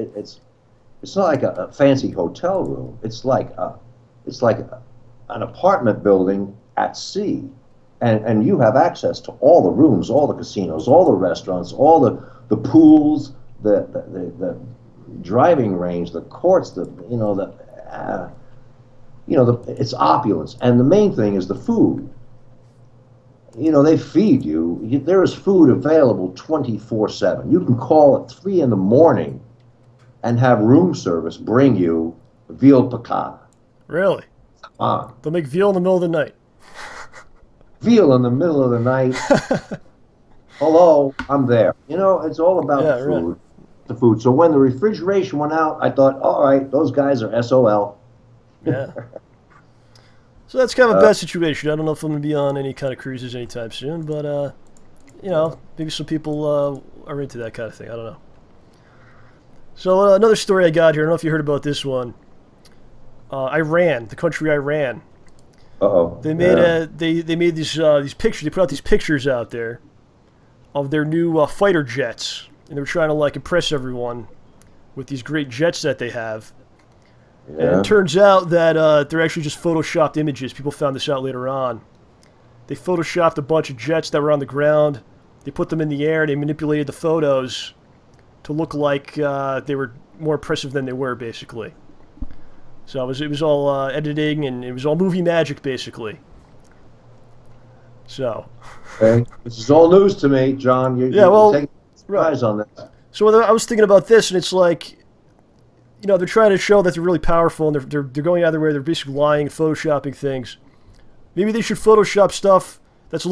not like a fancy hotel room. It's like an apartment building at sea, and you have access to all the rooms, all the casinos, all the restaurants, all the pools, the driving range, the courts, it's opulence, and the main thing is the food. They feed you. There is food available 24/7. You can call at 3 a.m. and have room service bring you veal piccata. Really? They'll make veal in the middle of the night. Veal in the middle of the night. Hello, I'm there. It's all about the food. Right. The food. So when the refrigeration went out, I thought, all right, those guys are SOL. Yeah. So that's kind of a bad situation. I don't know if I'm going to be on any kind of cruises anytime soon, but, maybe some people are into that kind of thing. I don't know. So another story I got here. I don't know if you heard about this one. Iran, the country Iran. Uh-oh. They made they made these pictures. They put out these pictures out there of their new fighter jets, and they were trying to like impress everyone with these great jets that they have. Yeah. And it turns out that they're actually just photoshopped images. People found this out later on. They photoshopped a bunch of jets that were on the ground. They put them in the air. They manipulated the photos to look like they were more impressive than they were, basically. So it was all editing, and it was all movie magic, basically. So. Okay. This is all news to me, John. You're taking surprise on this. So I was thinking about this, and it's like, they're trying to show that they're really powerful, and they're going out of their way. They're basically lying, photoshopping things. Maybe they should Photoshop stuff that's a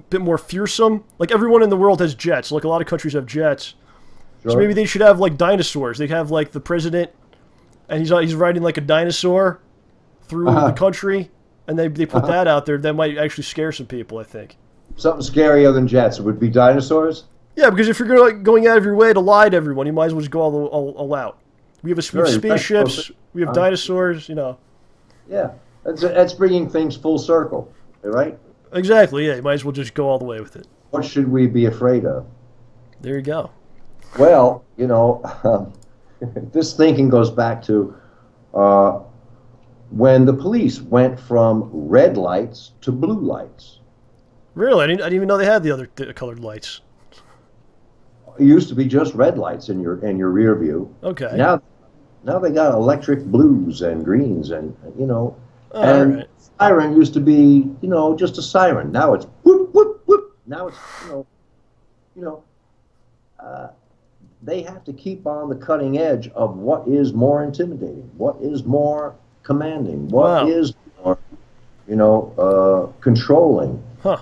bit more fearsome. Like everyone in the world has jets. Like a lot of countries have jets. Sure. So maybe they should have like dinosaurs. They'd have like the president, and he's riding like a dinosaur through the country, and they put that out there. That might actually scare some people, I think. Something scarier than jets would be dinosaurs? Yeah, because if you're going out of your way to lie to everyone, you might as well just go all out. We have spaceships, we have dinosaurs, Yeah, that's bringing things full circle, right? Exactly, yeah, you might as well just go all the way with it. What should we be afraid of? There you go. Well, this thinking goes back to when the police went from red lights to blue lights. Really? I didn't even know they had the other colored lights. It used to be just red lights in your rear view. Okay. Now they got electric blues and greens and right. Siren used to be just a siren. Now it's whoop whoop whoop. Now it's they have to keep on the cutting edge of what is more intimidating, what is more commanding, what is more controlling. Huh.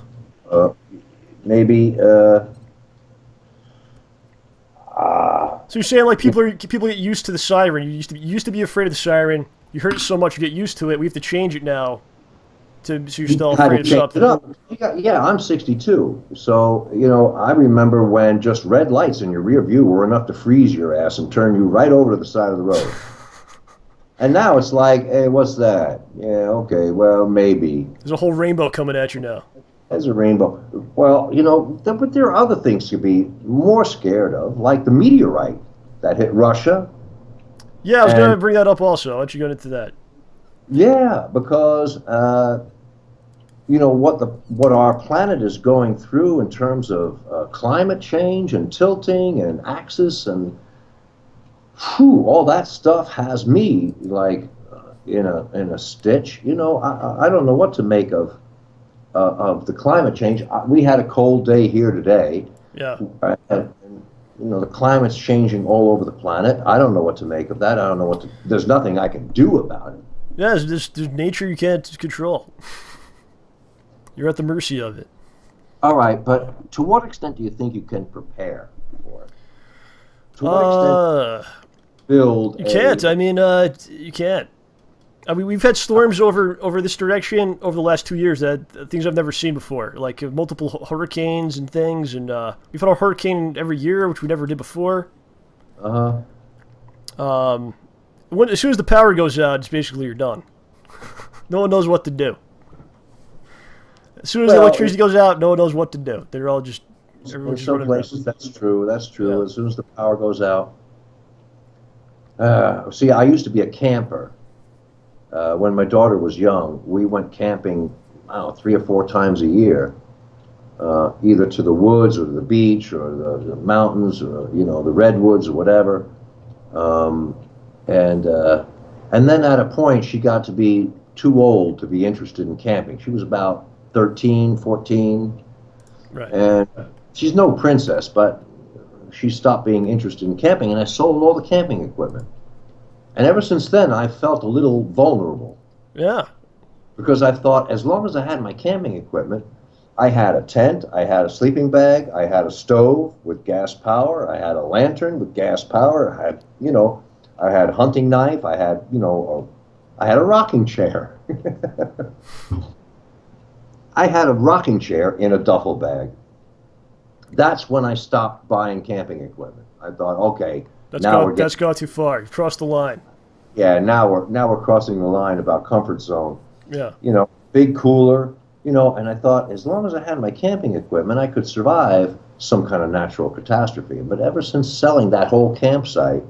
Maybe. So you're saying like people get used to the siren. You used to be afraid of the siren. You heard it so much you get used to it. We have to change it now, so you're still afraid of something. Yeah, I'm 62, so I remember when just red lights in your rear view were enough to freeze your ass and turn you right over to the side of the road. And now it's like, hey, what's that? Yeah, okay, well, maybe. There's a whole rainbow coming at you now. There's a rainbow. Well, but there are other things to be more scared of, like the meteorite that hit Russia. Yeah, I was going to bring that up also. Why don't you go into that? Yeah, because what our planet is going through in terms of climate change and tilting and axis and all that stuff has me like in a stitch. I don't know what to make of the climate change. We had a cold day here today. Yeah. And, the climate's changing all over the planet. I don't know what to make of that. I don't know there's nothing I can do about it. Yeah, there's nature you can't control. You're at the mercy of it. All right, but to what extent do you think you can prepare for it? To what extent build? You can't. I mean, you can't. I mean, we've had storms over this direction over the last 2 years that things I've never seen before, like multiple hurricanes and things, and we've had a hurricane every year, which we never did before. As soon as the power goes out, it's basically you're done. No one knows what to do. As soon as the electricity goes out, no one knows what to do. They're all just in some places. That's true. Yeah. As soon as the power goes out. See, I used to be a camper. When my daughter was young, we went camping, 3 or 4 times a year, either to the woods or to the beach or the mountains or the redwoods or whatever. And then at a point, she got to be too old to be interested in camping. She was about 13, 14. Right. And she's no princess, but she stopped being interested in camping, and I sold all the camping equipment. And ever since then, I felt a little vulnerable. Yeah. Because I thought, as long as I had my camping equipment, I had a tent, I had a sleeping bag, I had a stove with gas power, I had a lantern with gas power, I had a hunting knife, I had a rocking chair. I had a rocking chair in a duffel bag. That's when I stopped buying camping equipment. I thought, okay, that's gone too far. You've crossed the line. Yeah, now we're crossing the line about comfort zone. Yeah. Big cooler, and I thought as long as I had my camping equipment, I could survive some kind of natural catastrophe. But ever since selling that whole campsite,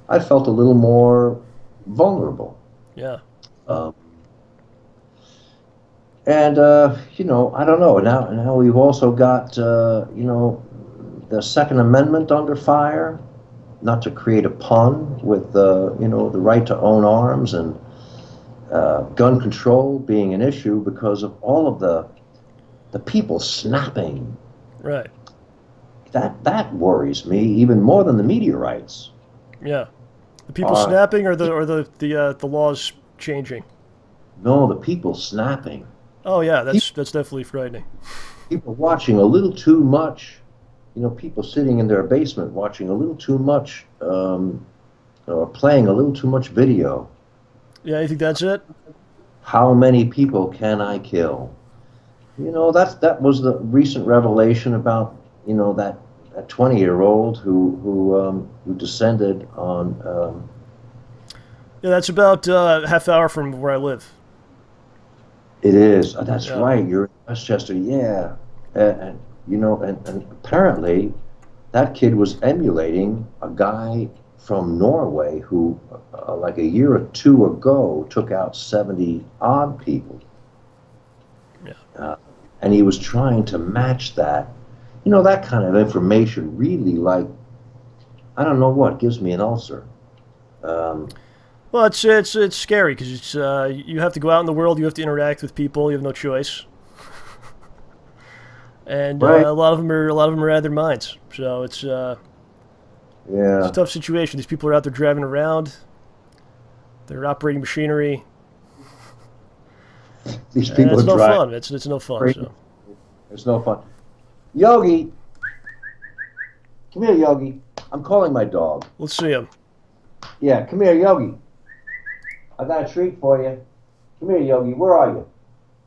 I felt a little more vulnerable. Yeah. I don't know. Now we've also got, the Second Amendment under fire. Not to create a pun with the right to own arms and gun control being an issue because of all of the people snapping. Right. That worries me even more than the media rights. Yeah. The people snapping or the laws changing? No, the people snapping. Oh yeah, that's definitely frightening. People watching a little too much. People sitting in their basement watching a little too much, or playing a little too much video. Yeah, you think that's it? How many people can I kill? That was the recent revelation about that 20-year-old who descended on. Yeah, that's about a half hour from where I live. It is. That's right. You're in Westchester. Yeah, and apparently that kid was emulating a guy from Norway who, like a year or two ago, took out 70 odd people. Yeah. And he was trying to match that. That kind of information really, I don't know what, gives me an ulcer. Well, it's scary because it's you have to go out in the world, you have to interact with people, you have no choice. And right. a lot of them are out of their minds. So it's yeah, it's a tough situation. These people are out there driving around. They're operating machinery. These people it's are no driving. fun. It's no fun. So. It's no fun. Yogi, come here, Yogi. I'm calling my dog. Let's see him. Yeah, come here, Yogi. I got a treat for you. Come here, Yogi. Where are you?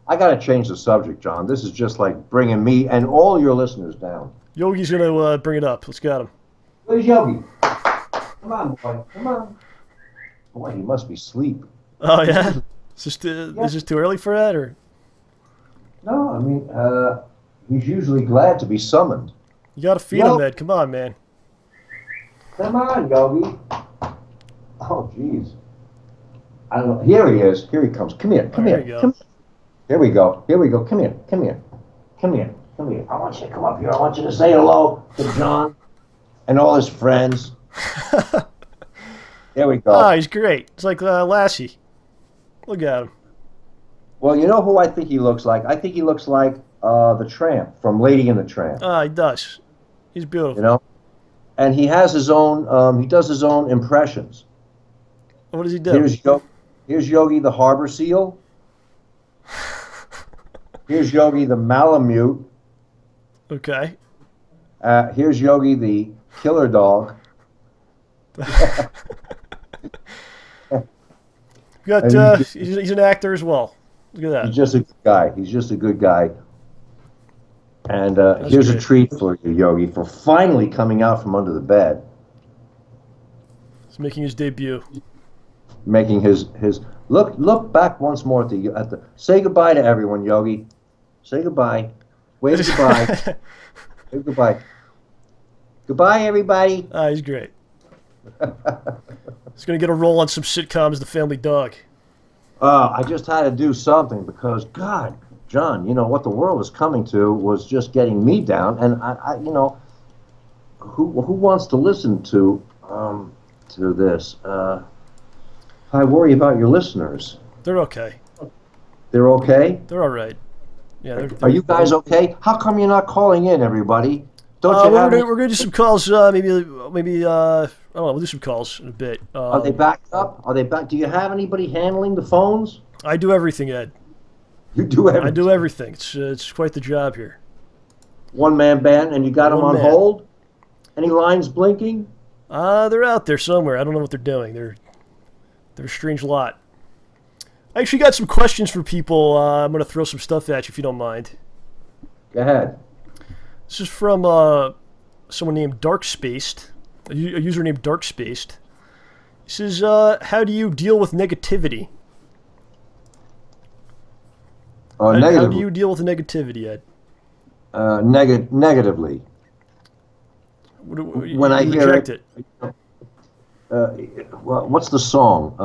I got to change the subject, John. This is just like bringing me and all your listeners down. Yogi's going to bring it up. Let's get him. Where's Yogi? Come on, boy. Come on. Boy, he must be asleep. Oh, yeah? Is this too early for that? Or? No, I mean, he's usually glad to be summoned. You got to feed him, Ed. Come on, man. Come on, Yogi. Oh, jeez. I don't know. Here he is. Here he comes. Come here. Come here. There you go. Come here. Here we go. Here we go. Come here. Come here. Come here. Come here. I want you to come up here. I want you to say hello to John and all his friends. There we go. Oh, he's great. It's like Lassie. Look at him. Well, you know who I think he looks like? I think he looks like the Tramp from Lady and the Tramp. Ah, he does. He's beautiful. You know? And he has his own, he does his own impressions. What does he do? Here's Yogi the Harbor Seal. Here's Yogi the Malamute. Okay. Here's Yogi the Killer Dog. He's an actor as well. Look at that. He's just a good guy. He's just a good guy. And here's great. a treat for you, Yogi, for finally coming out from under the bed. He's making his debut. Making his look back once more at the say goodbye to everyone, Yogi. Say goodbye. Wave goodbye. Wave goodbye. Goodbye, everybody. Ah, he's great. He's gonna get a role on some sitcoms, The Family Dog. I just had to do something because, God, John, you know what the world was coming to was just getting me down, and I you know, who wants to listen to this? I worry about your listeners. They're okay. They're okay? They're all right. Yeah. Are you guys okay? How come you're not calling in, everybody? Don't you we're gonna do some calls. Maybe I don't know. We'll do some calls in a bit. Are they backed up? Are they back? Do you have anybody handling the phones? I do everything, Ed. You do everything. I do everything. It's quite the job here. One man band, and you got them One on man. hold. Any lines blinking? They're out there somewhere. I don't know what they're doing. They're a strange lot. I actually got some questions for people. I'm going to throw some stuff at you if you don't mind. Go ahead. This is from someone named Darkspaced, a user named Darkspaced. He says, how do you deal with negativity? How do you deal with negativity, Ed? Negatively. When I hear reject it. Well, what's the song?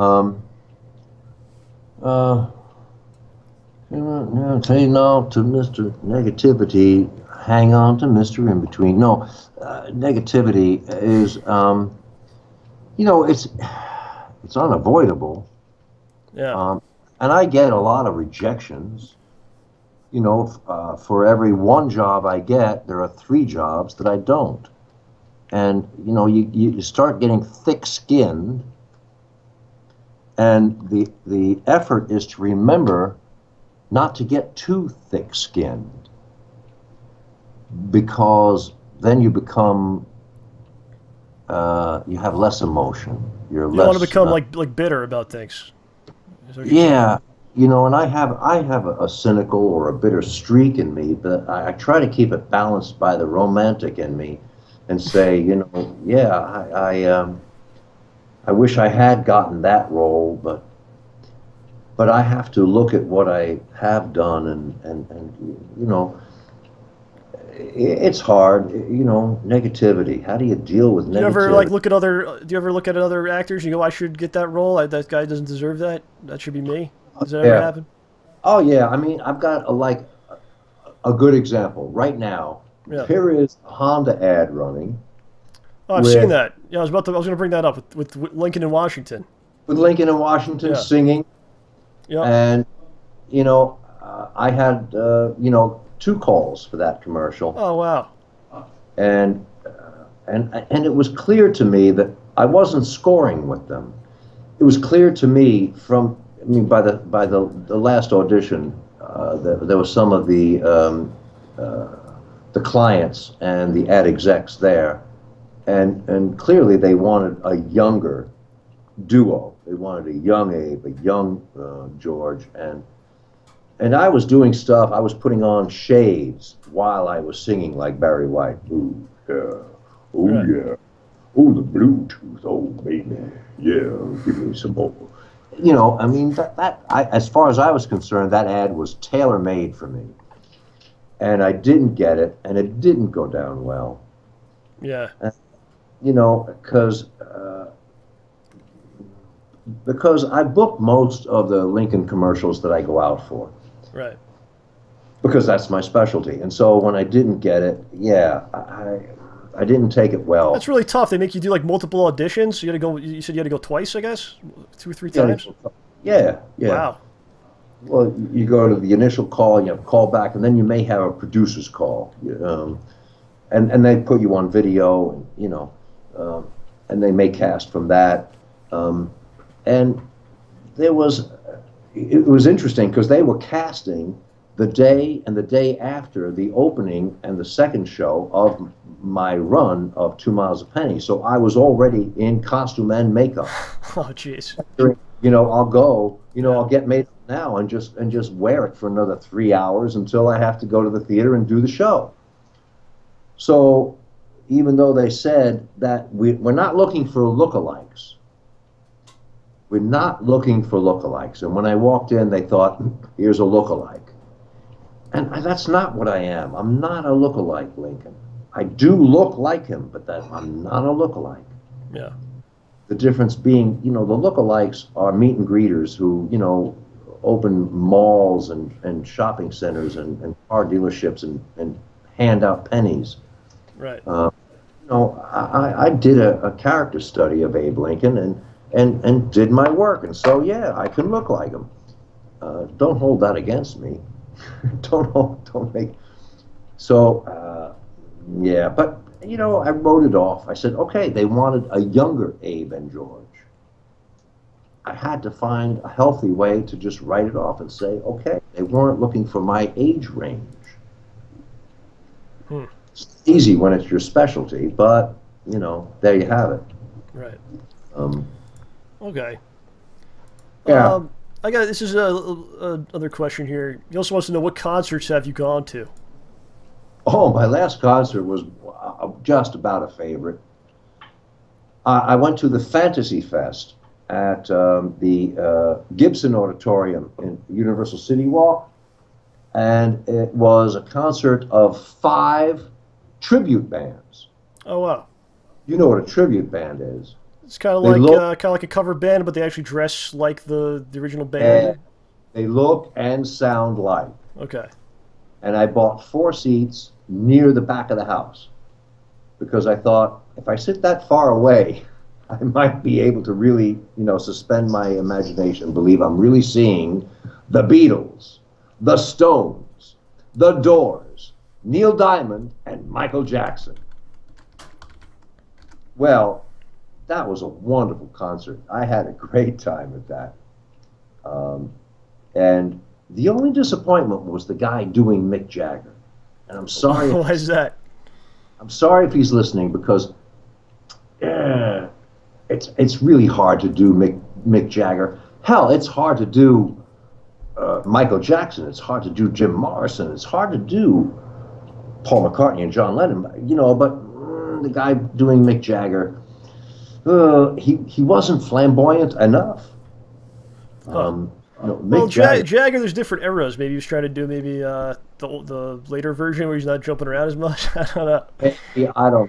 Say no to Mr. Negativity. Hang on to Mr. In Between. No, negativity is, you know, it's unavoidable. Yeah. And I get a lot of rejections. You know, for every one job I get, there are 3 jobs that I don't. And, you know, you start getting thick-skinned, and the effort is to remember not to get too thick-skinned, because then you become, you have less emotion. You want to become like bitter about things. Yeah. You know, and I have a cynical or a bitter streak in me, but I try to keep it balanced by the romantic in me, and say, you know, yeah, I wish I had gotten that role, but I have to look at what I have done, and you know, it's hard. You know, negativity. How do you deal with negativity? Do you ever look at other actors and you go, I should get that role. That guy doesn't deserve that. That should be me. Does that ever happen? Oh yeah. I mean, I've got a good example right now. Yeah. Here is a Honda ad running. Oh, I've seen that. Yeah, I was going to bring that up with Lincoln in Washington. With Lincoln in Washington singing. Yeah. And you know, I had you know, 2 calls for that commercial. Oh wow. And it was clear to me that I wasn't scoring with them. It was clear to me by the last audition, there was some of the clients and the ad execs there, and clearly they wanted a younger duo. They wanted a young Abe, a young George, and I was doing stuff. I was putting on shades while I was singing like Barry White. Ooh yeah, oh yeah, oh the Bluetooth, oh baby, yeah, give me some more. You know, I mean, as far as I was concerned, that ad was tailor-made for me. And I didn't get it, and it didn't go down well. Yeah. You know, because I book most of the Lincoln commercials that I go out for. Right. Because that's my specialty. And so when I didn't get it, yeah, I didn't take it well. That's really tough. They make you do like multiple auditions. You got to go. You said you had to go twice, I guess, 2 or 3 times. Yeah. Wow. Well, you go to the initial call, you have a call back, and then you may have a producer's call, and they put you on video, and they may cast from that. And it was interesting because they were casting the day and the day after the opening and the second show of my run of 2 Miles a Penny. So I was already in costume and makeup. Oh, jeez. I'll go, I'll get made up now and just wear it for another 3 hours until I have to go to the theater and do the show. So even though they said that we're not looking for lookalikes, and when I walked in, they thought, here's a lookalike. And that's not what I am. I'm not a lookalike, Lincoln. I do look like him, but I'm not a lookalike. Yeah. The difference being, the lookalikes are meet and greeters who, open malls and shopping centers and car dealerships and hand out pennies. Right. I did a character study of Abe Lincoln and did my work. And so, yeah, I can look like him. Don't hold that against me. don't make. So, yeah, but, I wrote it off. I said, okay, they wanted a younger Abe and George. I had to find a healthy way to just write it off and say, okay, they weren't looking for my age range. It's easy when it's your specialty, but, there you have it. Right. Okay. Yeah. This is another question here. He also wants to know, what concerts have you gone to? Oh, my last concert was just about a favorite. I went to the Fantasy Fest at the Gibson Auditorium in Universal City Walk, and it was a concert of 5 tribute bands. Oh, wow. You know what a tribute band is. It's kind of like a cover band, but they actually dress like the original band. They look and sound like. Okay. And I bought 4 seats near the back of the house because I thought, if I sit that far away, I might be able to really, suspend my imagination, believe I'm really seeing the Beatles, the Stones, the Doors, Neil Diamond, and Michael Jackson. Well, that was a wonderful concert. I had a great time at that. And the only disappointment was the guy doing Mick Jagger. And I'm sorry. Why is that? I'm sorry if he's listening because it's really hard to do Mick Jagger. Hell, it's hard to do Michael Jackson. It's hard to do Jim Morrison. It's hard to do Paul McCartney and John Lennon. But the guy doing Mick Jagger, he wasn't flamboyant enough. Jagger, there's different eras. Maybe he was trying to do the later version where he's not jumping around as much. I don't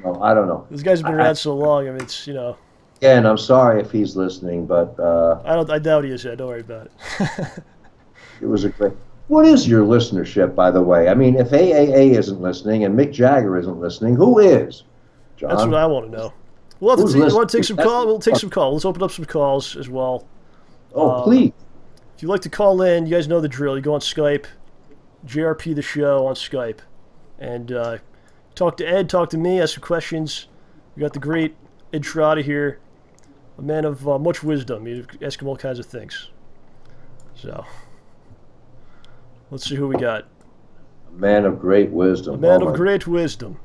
know. I don't know. These guys have been around so long. I mean, it's Yeah, and I'm sorry if he's listening, but I doubt he is. Don't worry about it. It was a great. What is your listenership, by the way? I mean, if AAA isn't listening and Mick Jagger isn't listening, who is? John? That's what I want to know. We'll have to you want to take some calls? We'll take some calls. Let's open up some calls as well. Oh, please. If you'd like to call in, you guys know the drill. You go on Skype, JRP the show on Skype, and talk to Ed, talk to me, ask some questions. We got the great Ed Trotta here, a man of much wisdom. You ask him all kinds of things. So, let's see who we got. A man of great wisdom. A man of great wisdom.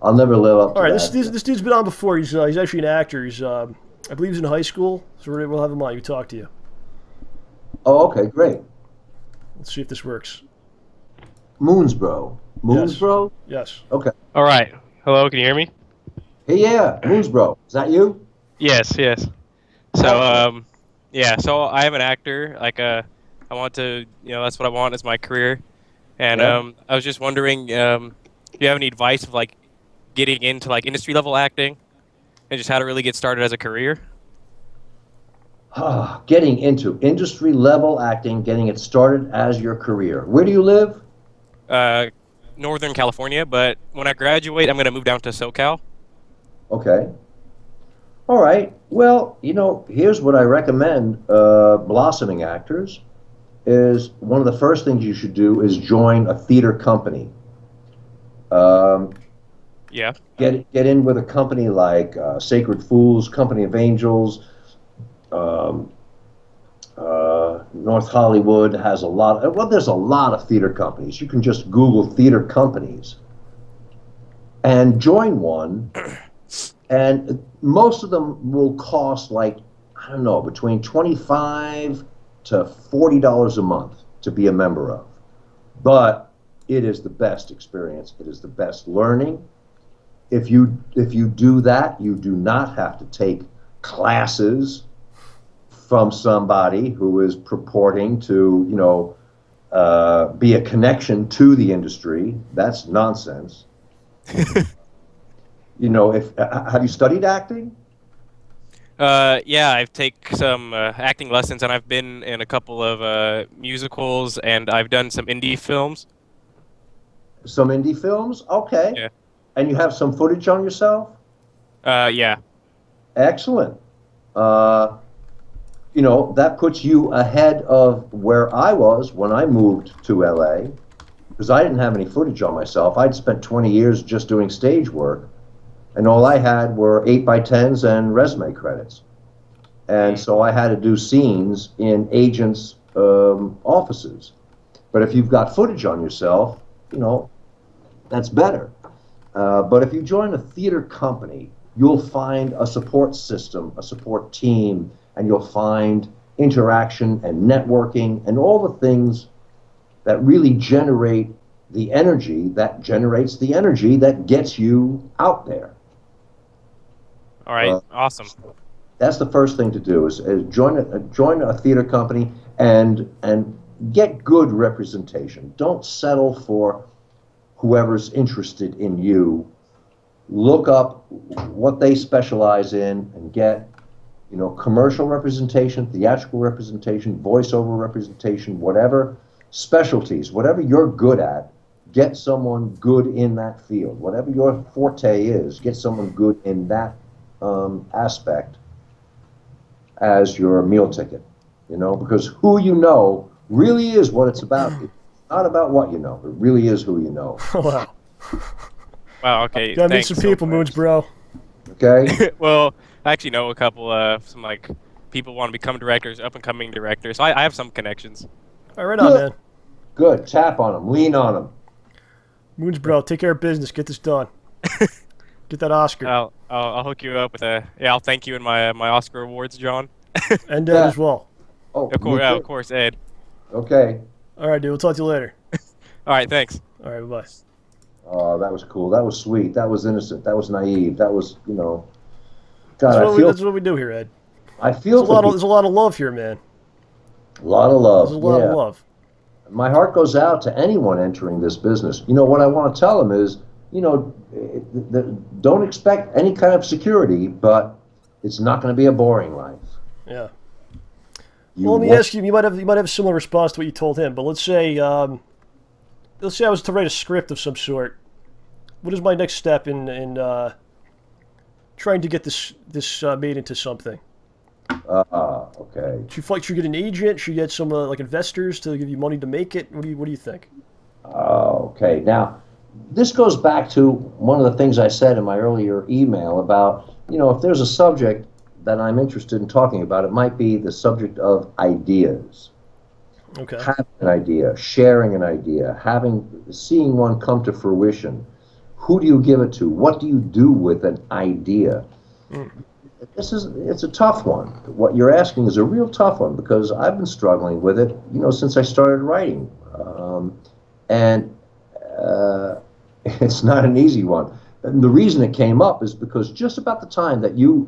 I'll never live up to that. All right, that. this dude's been on before. He's actually an actor. He's I believe he's in high school, so we'll have him on. He can talk to you. Oh, okay, great. Let's see if this works. Moonsbro. Moonsbro? Yes. Okay. All right. Hello, can you hear me? Hey, yeah, Moonsbro. Is that you? Yes. So, so I am an actor. I want to, that's what I want as my career. And I was just wondering, do you have any advice of getting into industry level acting and just how to really get started as a career? Getting into industry level acting, getting it started as your career. Where do you live? Northern California, but when I graduate, I'm going to move down to SoCal. Okay. All right. Well, here's what I recommend blossoming actors is one of the first things you should do is join a theater company. Yeah. Get in with a company like Sacred Fools, Company of Angels. North Hollywood has there's a lot of theater companies. You can just Google theater companies and join one, and most of them will cost between $25 to $40 a month to be a member of. But it is the best experience. It is the best learning. If you do that, you do not have to take classes from somebody who is purporting to, be a connection to the industry. That's nonsense. Have you studied acting? Yeah, I've taken some acting lessons, and I've been in a couple of musicals, and I've done some indie films. Some indie films? Okay. Yeah. And you have some footage on yourself? Yeah. Excellent. That puts you ahead of where I was when I moved to LA, because I didn't have any footage on myself. I'd spent 20 years just doing stage work, and all I had were 8x10s and resume credits. And so I had to do scenes in agents' offices. But if you've got footage on yourself, that's better. But if you join a theater company, you'll find a support system, a support team, and you'll find interaction and networking and all the things that really generate the energy that generates the energy that gets you out there. All right, awesome. That's the first thing to do is join a theater company and get good representation. Don't settle for whoever's interested in you. Look up what they specialize in and get commercial representation, theatrical representation, voiceover representation, whatever specialties, whatever you're good at, get someone good in that field. Whatever your forte is, get someone good in that aspect as your meal ticket, because who you know really is what it's about. It's not about what you know. It really is who you know. Wow. Wow, okay. Gotta meet some people, Moons, bro. Okay? Well, I actually know a couple some people want to become directors, up and coming directors. So I have some connections. All right, on, man. Good. Tap on them. Lean on them. Moons, bro, take care of business. Get this done. Get that Oscar. I'll hook you up with I'll thank you in my Oscar awards, John. And Ed as well. Oh, of course, Ed. Okay. All right, dude. We'll talk to you later. All right, thanks. All right, bye-bye. Oh, that was cool. That was sweet. That was innocent. That was naive. That was, God, That's what we do here, Ed. I feel there's a lot of love here, man. A lot of love. There's a lot of love. My heart goes out to anyone entering this business. What I want to tell them is, don't expect any kind of security, but it's not going to be a boring life. Yeah. Well, let me ask you. You might have a similar response to what you told him. But let's say I was to write a script of some sort. What is my next step in trying to get this made into something? Okay. Should you get an agent? Should you get some investors to give you money to make it? What do you think? Okay. Now, this goes back to one of the things I said in my earlier email about, if there's a subject that I'm interested in talking about, it might be the subject of ideas. Okay. Having an idea, sharing an idea, seeing one come to fruition. Who do you give it to? What do you do with an idea? It's a tough one. What you're asking is a real tough one because I've been struggling with it, since I started writing. It's not an easy one. And the reason it came up is because just about the time that you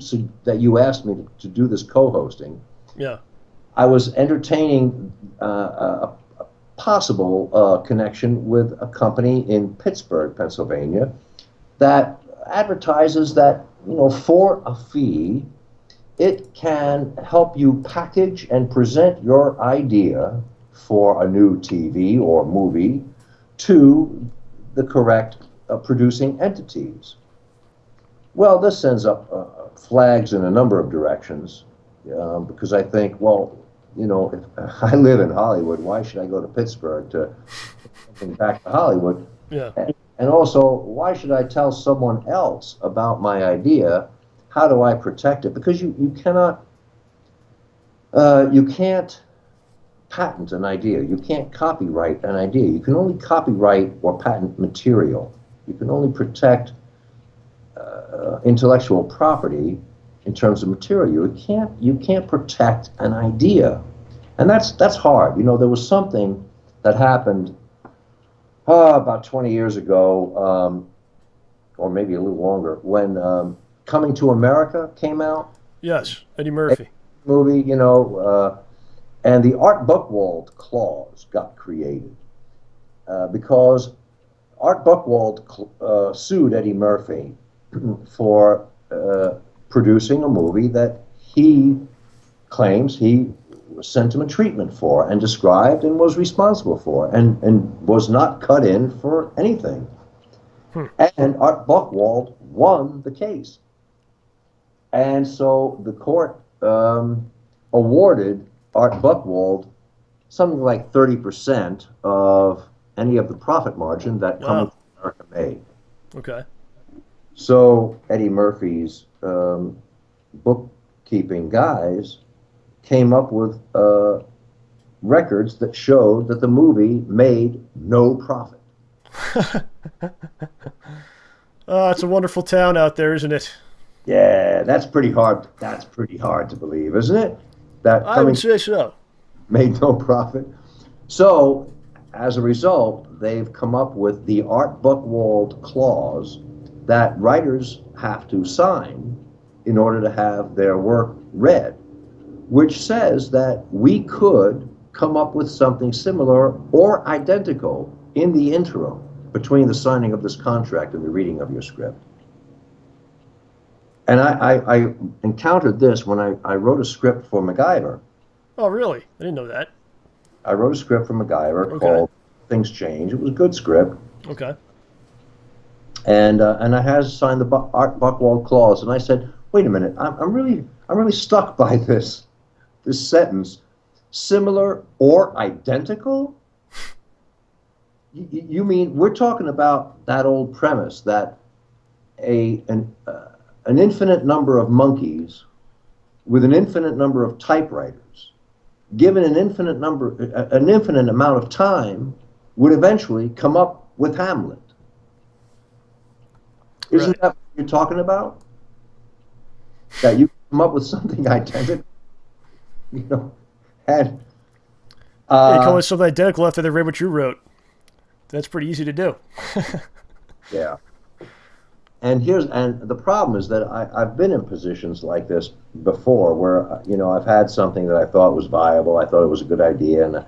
asked me to do this co-hosting, yeah, I was entertaining a possible connection with a company in Pittsburgh, Pennsylvania, that advertises that for a fee, it can help you package and present your idea for a new TV or movie to the correct producing entities. Well, this sends up flags in a number of directions, because I think, well, you know, if I live in Hollywood, why should I go to Pittsburgh to come back to Hollywood? Yeah. And also, why should I tell someone else about my idea? How do I protect it? Because you cannot, you can't patent an idea. You can't copyright an idea. You can only copyright or patent material. You can only protect intellectual property in terms of material. You can't protect an idea, and that's hard. You know, there was something that happened about 20 years ago, or maybe a little longer, when Coming to America came out. Yes, Eddie Murphy. Movie, you know, and the Art Buchwald clause got created because Art Buchwald sued Eddie Murphy for producing a movie that he claims he sent him a treatment for and described and was responsible for and was not cut in for anything. And Art Buchwald won the case. And so the court awarded Art Buchwald something like 30% of any of the profit margin that Coming to America made. Okay. So Eddie Murphy's bookkeeping guys came up with records that showed that the movie made no profit. It's a wonderful town out there, isn't it? Yeah, that's pretty hard. That's pretty hard to believe, isn't it? That I would say so. Made no profit. So, as a result, they've come up with the Art Buchwald clause that writers have to sign in order to have their work read, which says that we could come up with something similar or identical in the interim between the signing of this contract and the reading of your script. And I encountered this when I wrote a script for Macgyver. Oh, really? I didn't know that. I wrote a script for Macgyver called Things Change. It was a good script. Okay. And I had to sign the Art Buchwald clause, and I said, "Wait a minute, I'm really stuck by this sentence. Similar or identical? You mean we're talking about that old premise that an infinite number of monkeys with an infinite number of typewriters, given an infinite amount of time, would eventually come up with Hamlet? Isn't that what you're talking about? That you come up with something identical, you know, and you come up with something identical after they read what you wrote. That's pretty easy to do. Yeah. And the problem is that I've been in positions like this before where, you know, I've had something that I thought was viable. I thought it was a good idea.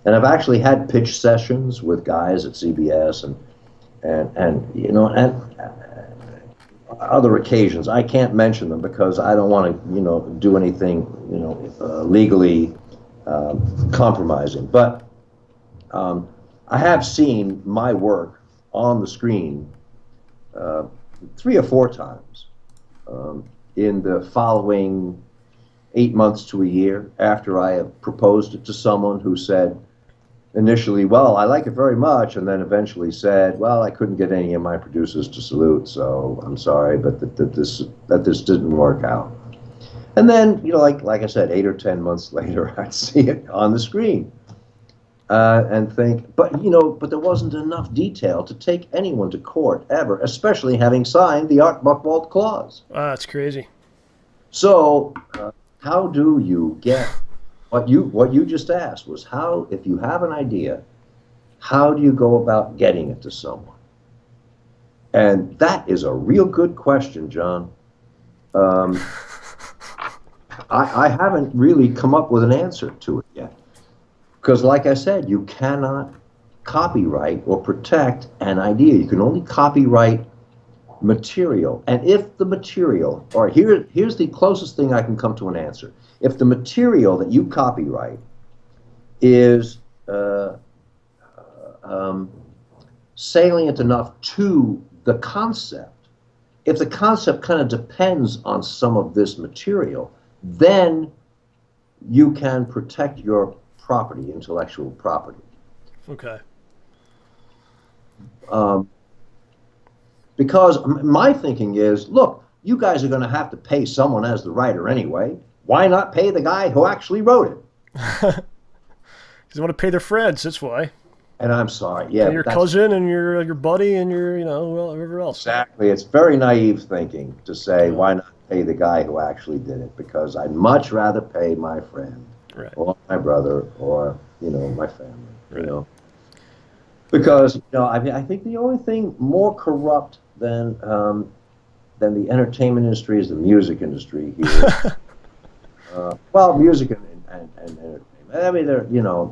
And I've actually had pitch sessions with guys at CBS and you know, and other occasions. I can't mention them because I don't want to, you know, do anything, you know, legally compromising. But I have seen my work on the screen 3 or 4 times in the following 8 months to a year after I have proposed it to someone who said initially, well, I like it very much, and then eventually said, well, I couldn't get any of my producers to salute, so I'm sorry, but that this didn't work out. And then, you know, like I said, 8 or 10 months later, I'd see it on the screen. And think, but there wasn't enough detail to take anyone to court ever, especially having signed the Art Buchwald clause. That's crazy. So, how do you get what you just asked was how, if you have an idea, how do you go about getting it to someone? And that is a real good question, John. I haven't really come up with an answer to it yet. Because, like I said, you cannot copyright or protect an idea. You can only copyright material, and if the material, or here's the closest thing I can come to an answer. If the material that you copyright is salient enough to the concept, if the concept kind of depends on some of this material, then you can protect your property, intellectual property. Okay. Because my thinking is, look, you guys are going to have to pay someone as the writer anyway. Why not pay the guy who actually wrote it? Because they want to pay their friends, that's why. And I'm sorry, yeah. And your cousin and your buddy and your, whoever else. Exactly. It's very naive thinking to say, why not pay the guy who actually did it? Because I'd much rather pay my friend, right, or my brother, or, my family, right. Because, I think the only thing more corrupt than the entertainment industry is the music industry here. Well, music and entertainment. I mean, they're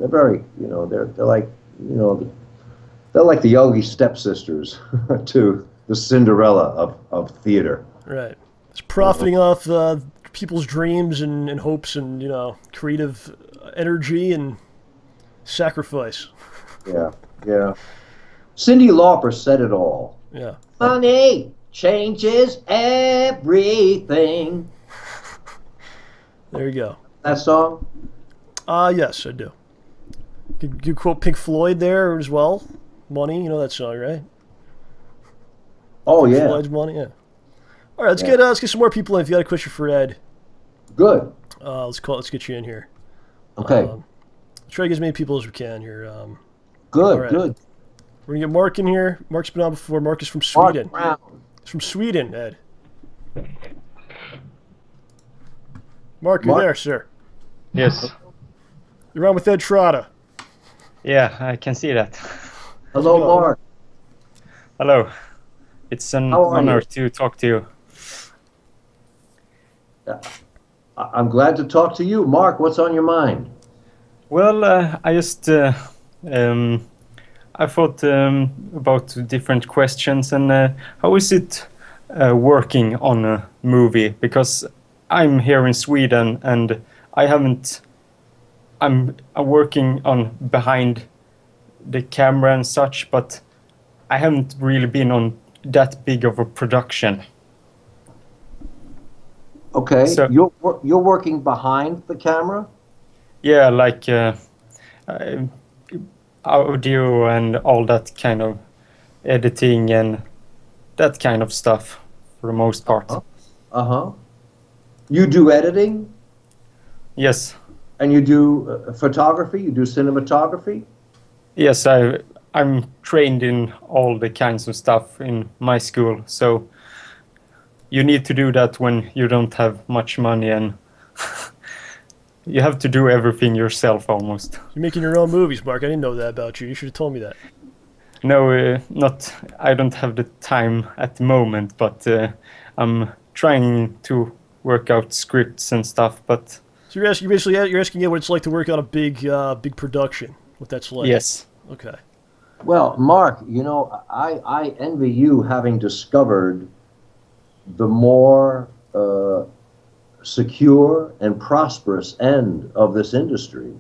very, they're like, they're like the Yogi stepsisters to the Cinderella of theater. Right. It's profiting off people's dreams and hopes and, creative energy and sacrifice. Yeah, yeah. Cyndi Lauper said it all. Yeah. Money changes everything. There you go. That song? Yes, I do. You quote Pink Floyd there as well? Money, you know that song, right? Oh, Pink yeah. Floyd's Money, yeah. All right, let's get some more people in. If you got a question for Ed, good. Let's get you in here. Okay. Let's try to get as many people as we can here. Good, right. good. We're gonna get Mark in here. Mark's been on before. Mark is from Sweden. Mark Brown. He's from Sweden, Ed. Mark, you're there, sir. Yes. You're on with Ed Trotta. Yeah, I can see that. Hello, Mark. Hello. It's an honor to talk to you. I'm glad to talk to you. Mark, what's on your mind? Well, I just I thought about different questions, and how is it working on a movie? Because I'm here in Sweden, and I'm working on behind the camera and such, but I haven't really been on that big of a production. Okay, so, you're working behind the camera? Yeah, like audio and all that kind of editing and that kind of stuff for the most part. Uh-huh. You do editing? Yes. And you do photography? You do cinematography? Yes, I'm trained in all the kinds of stuff in my school, so you need to do that when you don't have much money, and you have to do everything yourself almost. You're making your own movies, Mark. I didn't know that about you. You should have told me that. No, not. I don't have the time at the moment, but I'm trying to work out scripts and stuff. But so you're asking what it's like to work on a big production. What that's like? Yes. Okay. Well, Mark, I envy you having discovered the more secure and prosperous end of this industry.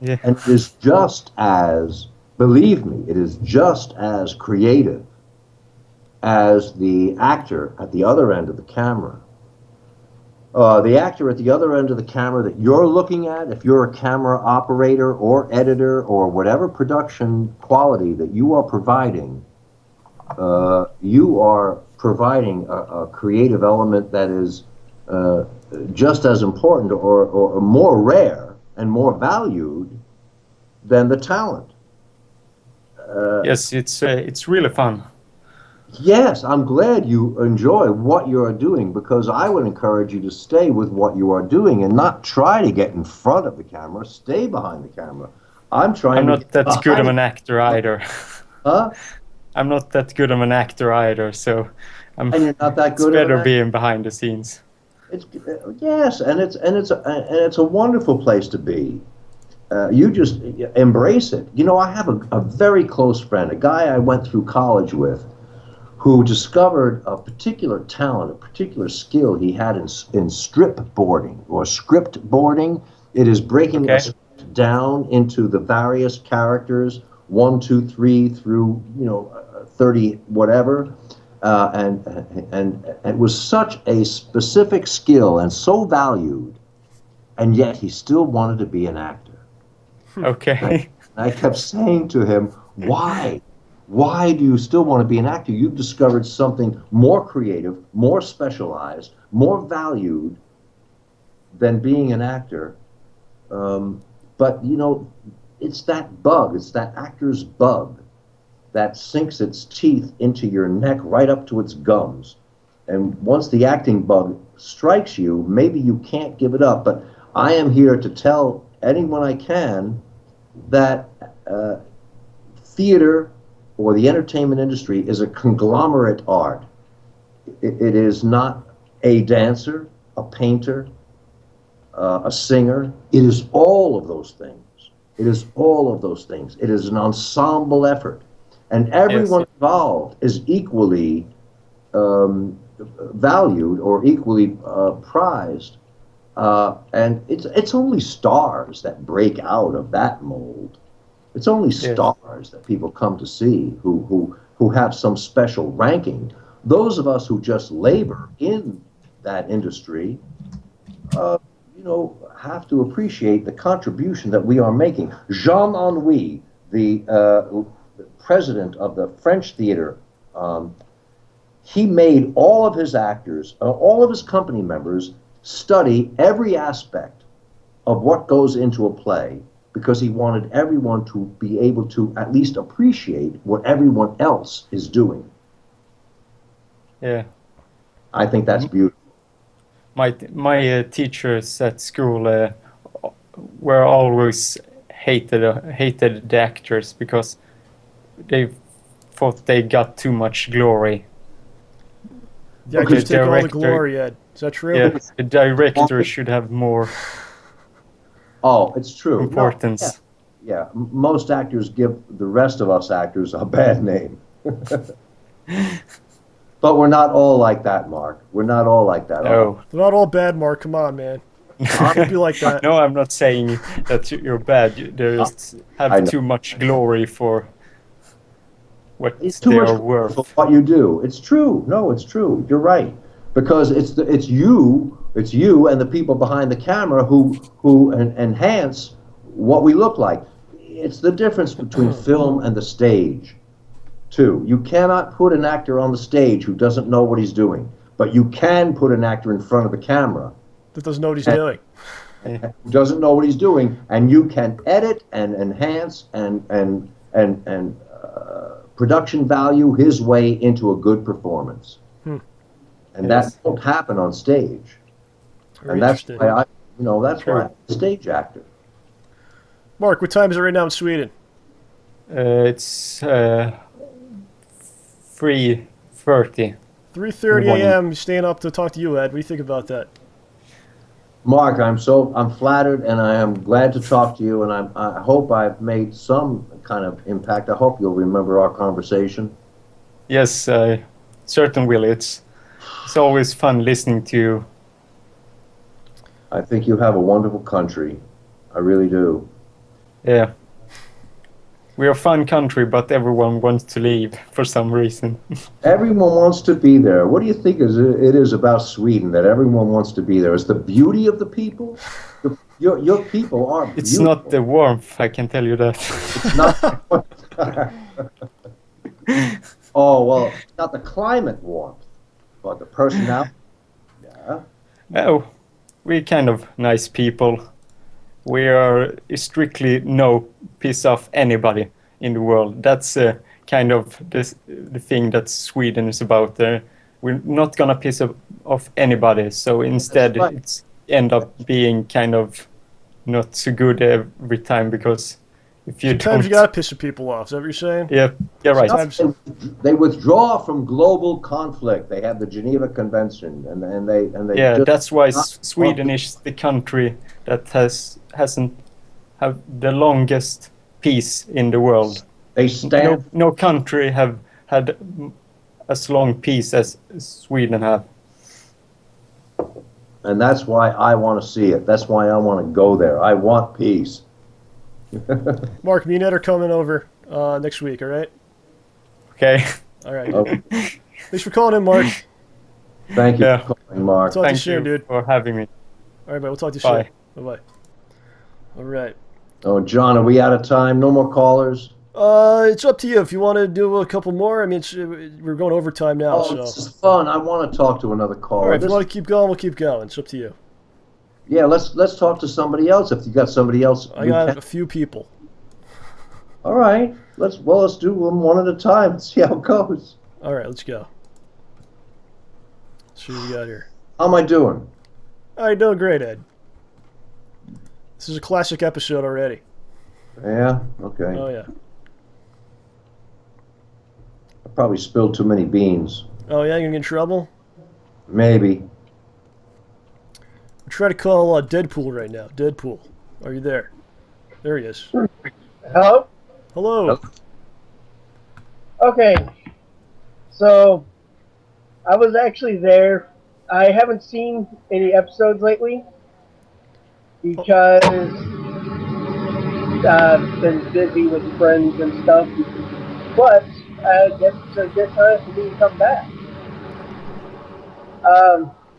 Yeah. And it is just as, believe me, it is just as creative as the actor at the other end of the camera. The actor at the other end of the camera that you're looking at, if you're a camera operator or editor or whatever production quality that you are providing a creative element that is just as important or more rare and more valued than the talent. Yes, it's really fun. Yes, I'm glad you enjoy what you are doing, because I would encourage you to stay with what you are doing and not try to get in front of the camera. Stay behind the camera. I'm not that good of an actor either. Huh? I'm not that good of an actor either, so and you're not that good. It's better being behind the scenes. Yes, and it's a wonderful place to be. You just embrace it. I have a very close friend, a guy I went through college with, who discovered a particular talent, a particular skill he had in strip boarding or script boarding. It is breaking a script down into the various characters, 1, 2, 3 through 30 whatever, and it was such a specific skill and so valued, and yet he still wanted to be an actor. Okay. I kept saying to him, why? Why do you still want to be an actor? You've discovered something more creative, more specialized, more valued than being an actor. But, it's that bug, it's that actor's bug that sinks its teeth into your neck right up to its gums. And once the acting bug strikes you, maybe you can't give it up. But I am here to tell anyone I can that theater or the entertainment industry is a conglomerate art. It is not a dancer, a painter, a singer. It is all of those things. It is all of those things. It is an ensemble effort. And everyone involved is equally valued or equally prized. And it's only stars that break out of that mold. It's only stars that people come to see who have some special ranking. Those of us who just labor in that industry, have to appreciate the contribution that we are making. Jean Ennui, the president of the French theater, he made all of his actors, all of his company members, study every aspect of what goes into a play, because he wanted everyone to be able to at least appreciate what everyone else is doing. Yeah. I think that's beautiful. My teachers at school were always hated the actors because they thought they got too much glory. The actors take all the glory, Ed. Is that true? Yeah, the director should have more. Oh, it's true. Importance. No, yeah, most actors give the rest of us actors a bad name. But we're not all like that, Mark. We're not all like that. No. They're not all bad, Mark. Come on, man. Can't be like that. No, I'm not saying that you're bad. You just have too much glory for what they are worth. For what you do. It's true. No, it's true. You're right. Because it's you and the people behind the camera who enhance what we look like. It's the difference between film and the stage, too. You cannot put an actor on the stage who doesn't know what he's doing, but you can put an actor in front of the camera that doesn't know what he's doing. Who doesn't know what he's doing, and you can edit and enhance and production value his way into a good performance. And that won't happen on stage. Very and that's why that's why I'm a stage actor. Mark, what time is it right now in Sweden? It's 3:30. 3:30 a.m. Staying up to talk to you, Ed. What do you think about that? Mark, I'm flattered, and I am glad to talk to you, and I hope I've made some kind of impact. I hope you'll remember our conversation. Yes, I certainly will. It's always fun listening to you. I think you have a wonderful country. I really do. Yeah. We're a fun country, but everyone wants to leave for some reason. Everyone wants to be there. What do you think it is about Sweden that everyone wants to be there? Is the beauty of the people? Your people are beautiful. It's not the warmth, I can tell you that. It's not. Oh, well, it's not the climate warmth, but the personality. Yeah. Oh, we're kind of nice people. We are strictly no piss off anybody in the world. That's kind of the thing that Sweden is about. We're not gonna piss off anybody. So instead, it's end up being kind of not so good every time, because if you sometimes you gotta piss some people off. Is that what you're saying? Yeah, right. Sometimes they withdraw from global conflict. They have the Geneva Convention, and they. Yeah, that's why Sweden is the country that hasn't have the longest peace in the world. They stand. No country have had as long peace as Sweden have. And that's why I want to see it. That's why I want to go there. I want peace. Mark, me and Ed are coming over next week, all right? Okay. All right. Okay. Thanks for calling in, Mark. Thank you Yeah. for calling, Mark. Talk to you Thank soon, you dude. for having me. All right, bye. We'll talk to you Bye. soon. Bye-bye. All right. Oh, John, are we out of time? No more callers? It's up to you. If you want to do a couple more, I mean, we're going overtime now, Oh, so. this is fun. I want to talk to another caller. All right, if you This- want to keep going, we'll keep going. It's up to you. Yeah, let's talk to somebody else. If you got somebody else, I got a few people. All right, let's do them one at a time and see how it goes. All right, let's go. Let's see what we got here. How am I doing? All right, doing great, Ed. This is a classic episode already. Yeah. Okay. Oh yeah. I probably spilled too many beans. Oh yeah, you gonna get in trouble? Maybe. I'm trying to call Deadpool right now. Deadpool, are you there? There he is. Hello? Hello. Okay. So, I was actually there. I haven't seen any episodes lately because I've been busy with friends and stuff. But I guess it's a good time for me to come back.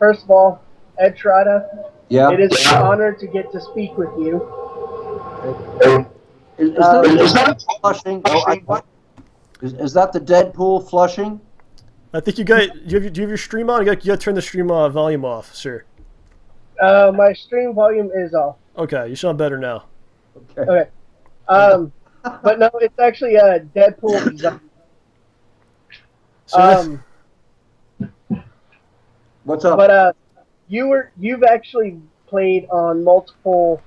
First of all, Ed Trotta, Yeah. it is an honor to get to speak with you. Is that flushing? Oh, is that the Deadpool flushing? I think you got. Do you have your stream on? You got to turn the stream volume off, sir. My stream volume is off. Okay, you sound better now. Okay. But no, it's actually a Deadpool design. So What's up? But you've actually played on multiple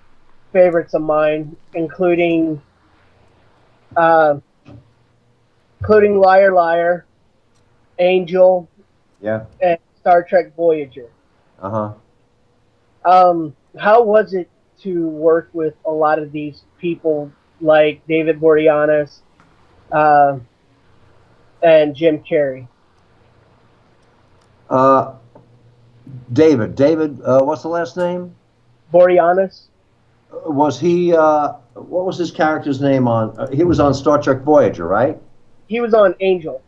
favorites of mine, including Liar Liar, Angel, Yeah. and Star Trek Voyager. Uh-huh. How was it to work with a lot of these people like David Boreanaz and Jim Carrey? David, what's the last name? Boreanaz? Was he, what was his character's name on, he was on Star Trek Voyager, right? He was on Angel.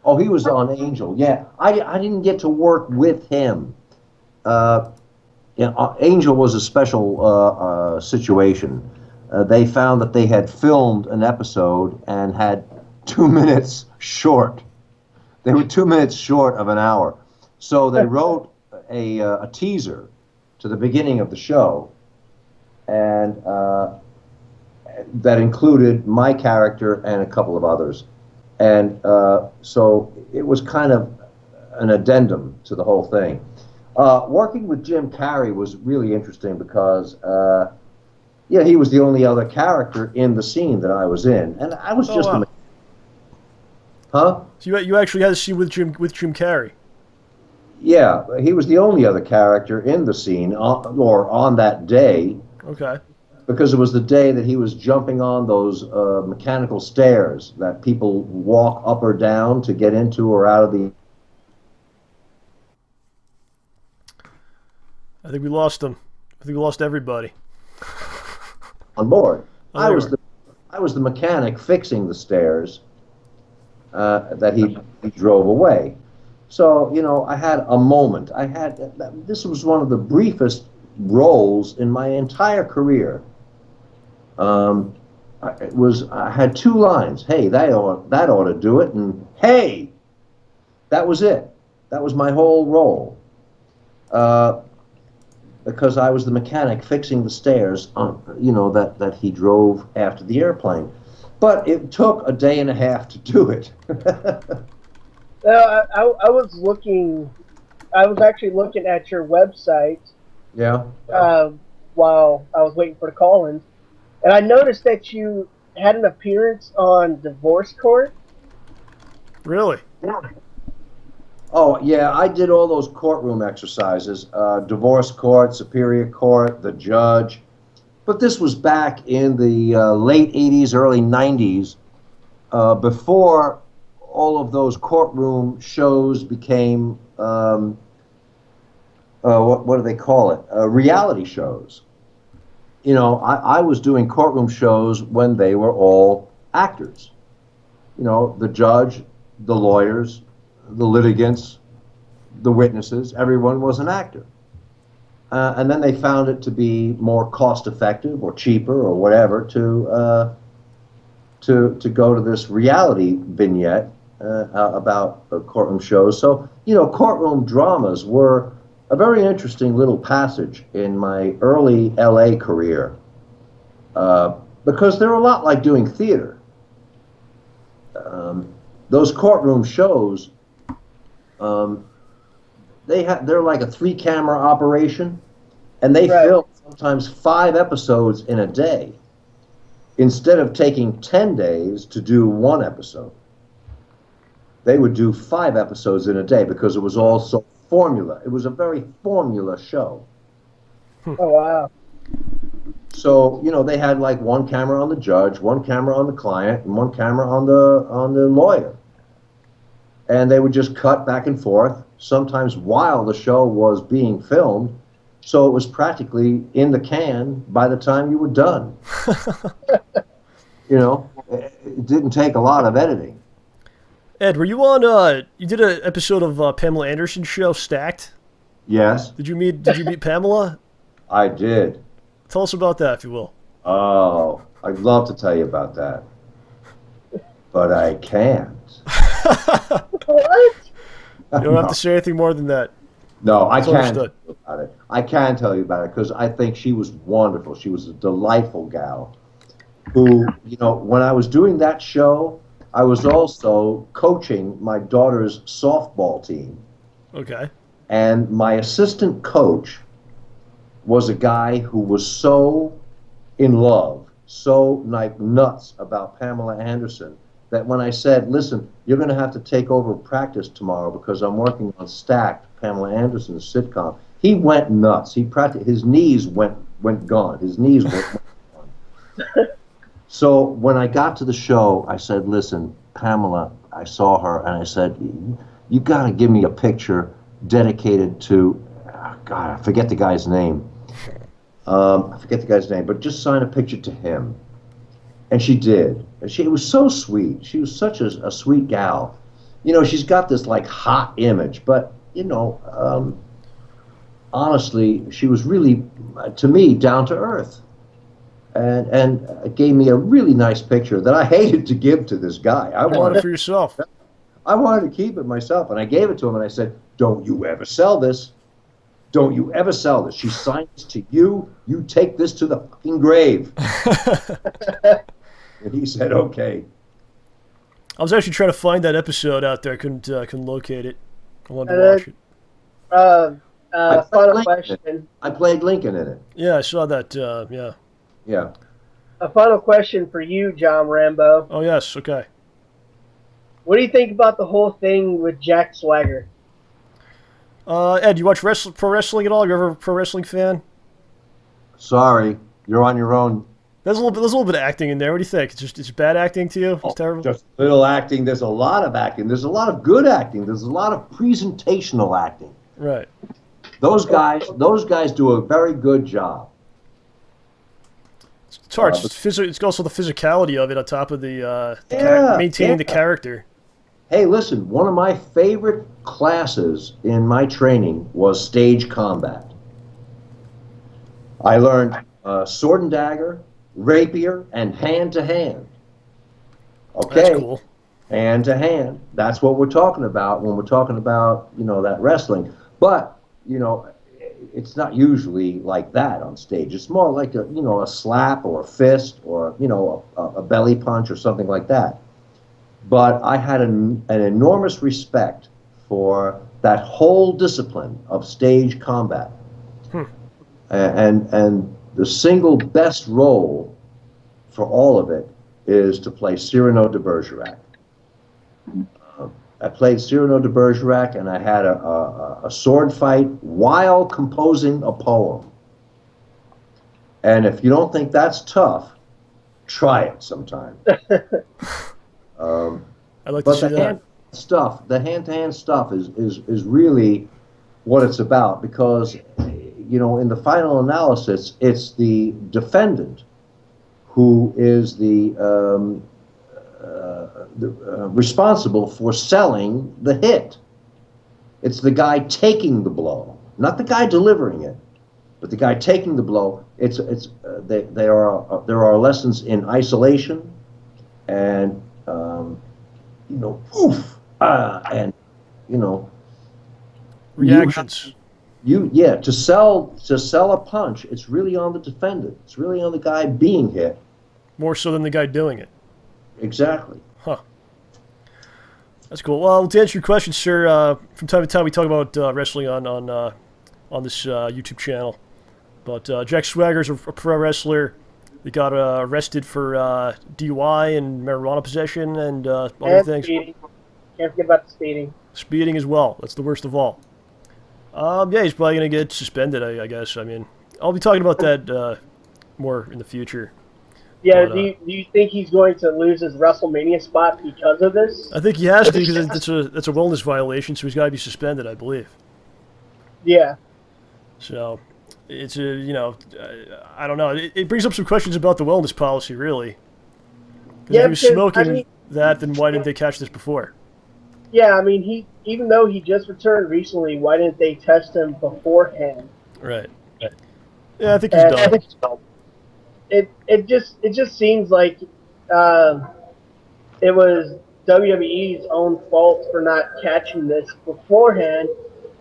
Oh, he was on Angel, yeah. I didn't get to work with him. Angel was a special situation. They found that they had filmed an episode and had 2 minutes short. They were 2 minutes short of an hour. So they wrote a teaser to the beginning of the show, and that included my character and a couple of others. And so it was kind of an addendum to the whole thing. Working with Jim Carrey was really interesting because, he was the only other character in the scene that I was in, and I was just wow. Huh? So you actually had a scene with Jim Carrey. Yeah, he was the only other character in the scene, or on that day, Okay. because it was the day that he was jumping on those mechanical stairs that people walk up or down to get into or out of the... I think we lost him. I think we lost everybody. on board. Oh, I was they the mechanic fixing the stairs that he drove away. So, I had a moment. This was one of the briefest roles in my entire career. I had 2 lines. Hey, that ought to do it, and hey, that was it. That was my whole role. Because I was the mechanic fixing the stairs that he drove after the airplane. But it took a day and a half to do it. I was actually looking at your website. Yeah. While I was waiting for the call-ins, and I noticed that you had an appearance on Divorce Court. Really? Oh, yeah, I did all those courtroom exercises, divorce court, superior court, the judge. But this was back in the late 80s, early 90s, before all of those courtroom shows became what do they call it? Reality shows. You know, I was doing courtroom shows when they were all actors. You know, the judge, the lawyers, the litigants, the witnesses, everyone was an actor. And then they found it to be more cost-effective or cheaper or whatever to go to this reality vignette about courtroom shows. So, you know, courtroom dramas were a very interesting little passage in my early LA career because they're a lot like doing theater. Those courtroom shows, they're like a 3-camera operation, and they film sometimes 5 episodes in a day instead of taking 10 days to do 1 episode. They would do 5 episodes in a day because it was all so formula. It was a very formula show. Oh, wow. So, you know, they had like 1 camera on the judge, 1 camera on the client, and 1 camera on the lawyer. And they would just cut back and forth, sometimes while the show was being filmed, so it was practically in the can by the time you were done. You know, it didn't take a lot of editing. Ed, were you on? You did an episode of Pamela Anderson's show, Stacked. Yes. Did you meet Pamela? I did. Tell us about that, if you will. Oh, I'd love to tell you about that, but I can't. What? You don't have to say anything more than that. No, I can't understood. tell you about it. I can tell you about it because I think she was wonderful. She was a delightful gal who, you know, when I was doing that show, I was also coaching my daughter's softball team. Okay. And my assistant coach was a guy who was so in love, so like nuts about Pamela Anderson, that when I said, listen, you're going to have to take over practice tomorrow because I'm working on Stacked, Pamela Anderson's sitcom, he went nuts. His knees went gone. His knees went gone. So when I got to the show, I said, listen, Pamela, I saw her, and I said, you got to give me a picture dedicated to, God, I forget the guy's name. But just sign a picture to him. And she did. And it was so sweet. She was such a sweet gal. You know, she's got this, like, hot image, but, you know, honestly, she was really, to me, down to earth. And gave me a really nice picture that I hated to give to this guy. I wanted it for yourself. I wanted to keep it myself, and I gave it to him, and I said, don't you ever sell this. Don't you ever sell this. She signed this to you. You take this to the fucking grave. And he said, okay. I was actually trying to find that episode out there. I couldn't locate it. I wanted to watch it. Final question. I played Lincoln in it. Yeah, I saw that. Yeah. Yeah. A final question for you, John Rambo. Oh, yes. Okay. What do you think about the whole thing with Jack Swagger? Ed, you watch pro wrestling at all? You ever a pro wrestling fan? Sorry, you're on your own. There's a little bit of acting in there. What do you think? It's bad acting to you? It's terrible? Just little acting. There's a lot of acting. There's a lot of good acting. There's a lot of presentational acting. Right. Those guys do a very good job. It's hard. It's also the physicality of it on top of the maintaining the character. Hey, listen, one of my favorite classes in my training was stage combat. I learned sword and dagger, rapier, and hand-to-hand. Okay? That's cool. Hand-to-hand. That's what we're talking about when we're talking about, you know, that wrestling. But, you know, it's not usually like that on stage. It's more like a slap or a fist or, you know, a belly punch or something like that. But I had an enormous respect for that whole discipline of stage combat. And the single best role for all of it is to play Cyrano de Bergerac. I played Cyrano de Bergerac, and I had a sword fight while composing a poem. And if you don't think that's tough, try it sometime. I'd like to see that. The hand-to-hand stuff is really what it's about, because, you know, in the final analysis, it's the defendant who is the responsible for selling the hit. It's the guy taking the blow, not the guy delivering it, but the guy taking the blow. There are lessons in isolation, and you know, and you know, reactions. To sell a punch, it's really on the defendant. It's really on the guy being hit, more so than the guy doing it. Exactly. Huh. That's cool. Well, to answer your question, sir, from time to time we talk about wrestling on this YouTube channel. But Jack Swagger's a pro wrestler. He got arrested for DUI and marijuana possession and other things. Speeding. Can't forget about the speeding. Speeding as well. That's the worst of all. Yeah, he's probably going to get suspended, I guess. I mean, I'll be talking about that more in the future. Yeah, but, do you think he's going to lose his WrestleMania spot because of this? I think he has to, because that's a wellness violation, so he's got to be suspended, I believe. Yeah. So, it's a, you know, I don't know. It brings up some questions about the wellness policy, really. Because if he was smoking that, then why didn't they catch this before? Yeah, I mean, even though he just returned recently, why didn't they test him beforehand? Right. Yeah, I think he's done. It just seems like it was WWE's own fault for not catching this beforehand,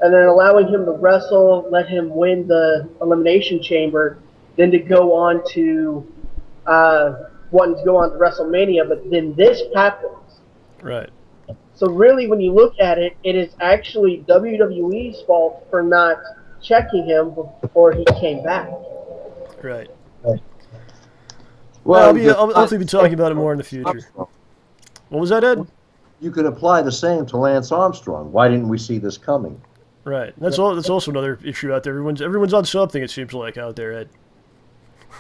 and then allowing him to wrestle, let him win the Elimination Chamber, then to go on to wanting to go on to WrestleMania, but then this happens. Right. So really, when you look at it, it is actually WWE's fault for not checking him before he came back. Right. Well, I'll hopefully be talking about it more in the future. What was that, Ed? You could apply the same to Lance Armstrong. Why didn't we see this coming? Right. That's also another issue out there. Everyone's on something, it seems like, out there, Ed.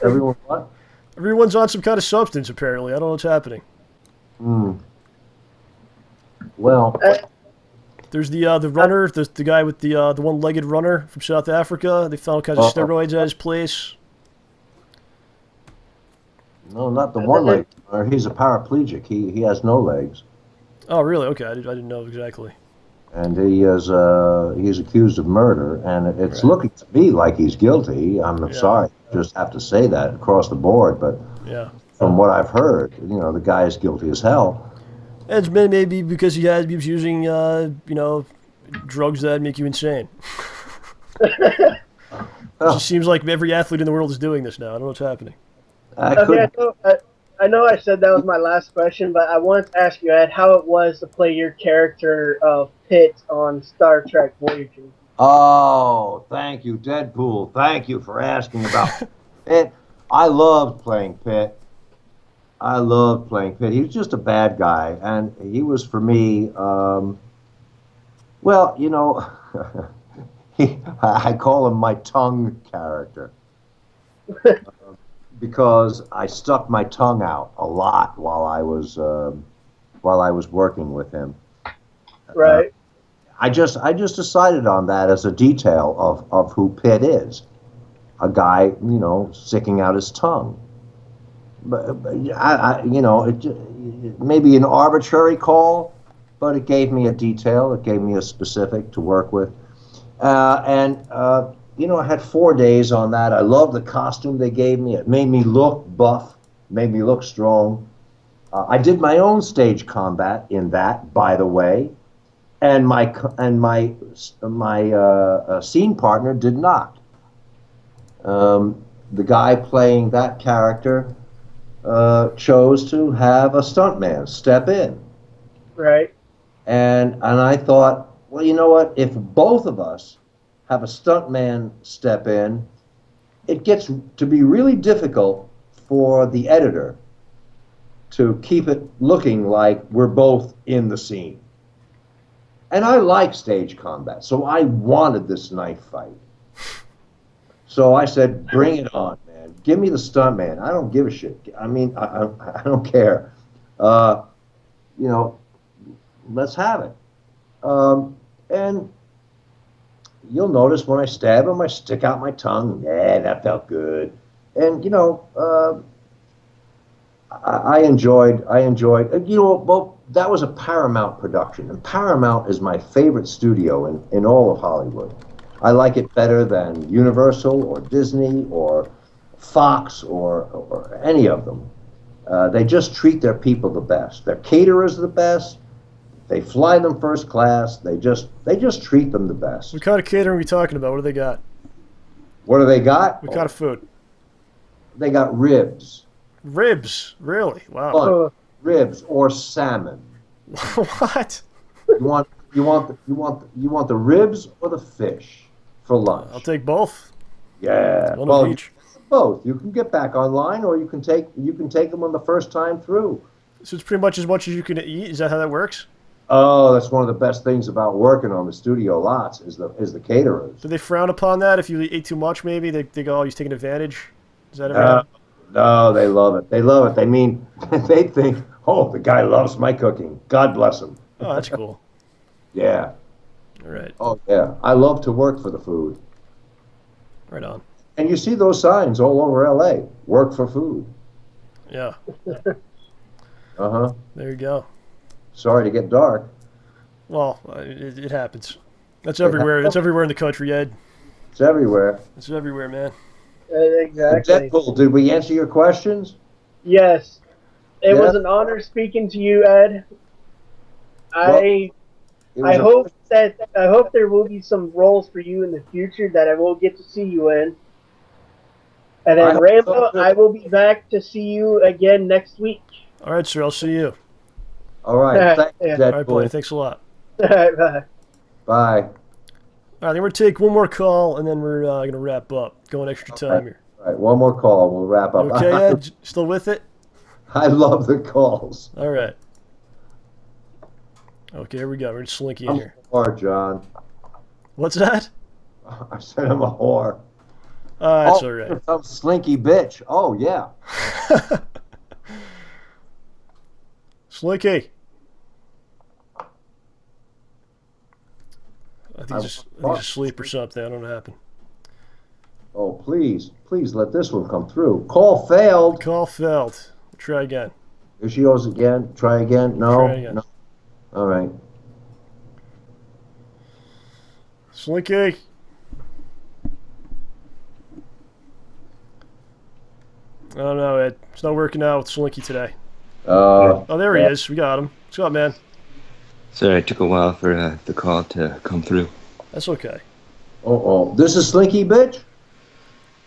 Everyone what? Everyone's on some kind of substance, apparently. I don't know what's happening. Well, there's the runner, the guy with the one-legged runner from South Africa. They found all kinds of steroids at his place. No, not the one leg. He's a paraplegic. He has no legs. Oh, really? Okay, I didn't know exactly. And he's accused of murder, and it's looking to me like he's guilty. I'm sorry, just have to say that across the board, but from what I've heard, you know, the guy is guilty as hell. It's maybe because he was using, drugs that make you insane. It just seems like every athlete in the world is doing this now. I don't know what's happening. I know I said that was my last question, but I wanted to ask you, Ed, how it was to play your character of Pitt on Star Trek Voyager. Oh, thank you, Deadpool. Thank you for asking about it. I loved playing Pitt. He was just a bad guy, and he was, for me, well, you know, I call him my tongue character. Because I stuck my tongue out a lot while I was working with him. Right. I just decided on that as a detail of who Pitt is, a guy, you know, sticking out his tongue. But it maybe an arbitrary call, but it gave me a detail. It gave me a specific to work with, You know, I had 4 days on that. I loved the costume they gave me. It made me look buff, made me look strong. I did my own stage combat in that, by the way, and my scene partner did not. The guy playing that character chose to have a stuntman step in. Right. And I thought, well, you know what? If both of us have a stuntman step in, it gets to be really difficult for the editor to keep it looking like we're both in the scene. And I like stage combat, so I wanted this knife fight. So I said, bring it on, man. Give me the stuntman. I don't give a shit. I mean, I don't care. You know, let's have it. And you'll notice when I stab him, I stick out my tongue. Yeah, that felt good. And, I enjoyed, well, that was a Paramount production. And Paramount is my favorite studio in all of Hollywood. I like it better than Universal or Disney or Fox or any of them. They just treat their people the best. Their caterers the best. They fly them first class. They just treat them the best. What kind of catering are we talking about? What do they got? What do they got? What kind of food? They got ribs. Ribs, really? Wow. Ribs or salmon. What? You want the ribs or the fish for lunch? I'll take both. Yeah. One of each. Both. You can get back online, or you can take them on the first time through. So it's pretty much as you can eat. Is that how that works? Oh, that's one of the best things about working on the studio lots is the caterers. Do they frown upon that if you eat too much? Maybe they go, "Oh, he's taking advantage." Is that ever? No, they love it. They love it. They mean they think, "Oh, the guy loves my cooking. God bless him." Oh, that's cool. Yeah. All right. Oh yeah, I love to work for the food. Right on. And you see those signs all over L.A. Work for food. Yeah. Uh-huh. There you go. Sorry to get dark. Well, it happens. That's everywhere. It's everywhere in the country, Ed. It's everywhere. It's everywhere, man. Exactly. Deadpool, did we answer your questions? Yes. It Yeah. was an honor speaking to you, Ed. I hope there will be some roles for you in the future that I will get to see you in. And then Rambo, I will be back to see you again next week. All right, sir. I'll see you. All right. Thanks, Yeah. Deadpool. All right, buddy. Thanks a lot. Bye. Bye. All right, then we're take one more call, and then we're going to wrap up. Going extra time here. All right, one more call. We'll wrap up. You okay, Ed? Still with it? I love the calls. All right. Okay, here we go. We're Slinky in I'm here. a whore, John. What's that? I said I'm a whore. That's all right. Some slinky bitch. Oh, yeah. Slinky. I think he's asleep or something. I don't know what happened. Oh, please let this one come through. Call failed. Call failed. Try again. Here she goes again. Try again. No. Try again. No. All right. Slinky. I don't know, Ed. It's not working out with Slinky today. Oh, there he is. We got him. What's up, man? Sorry, it took a while for the call to come through. That's okay. Oh. This is Slinky bitch?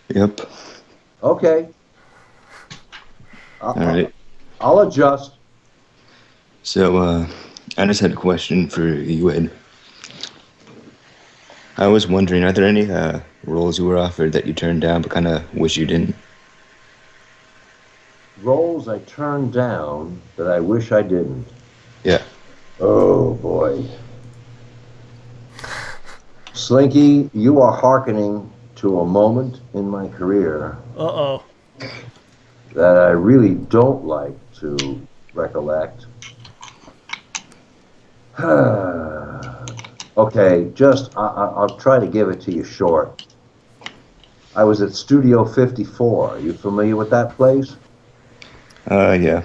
Yep. Okay. All right. I'll adjust. So, I just had a question for you, Ed. I was wondering, are there any roles you were offered that you turned down but kind of wish you didn't? Roles I turned down that I wish I didn't. Yeah. Oh, boy. Slinky, you are hearkening to a moment in my career Uh-oh. that I really don't like to recollect. Okay, I'll try to give it to you short. I was at Studio 54. Are you familiar with that place? Yeah.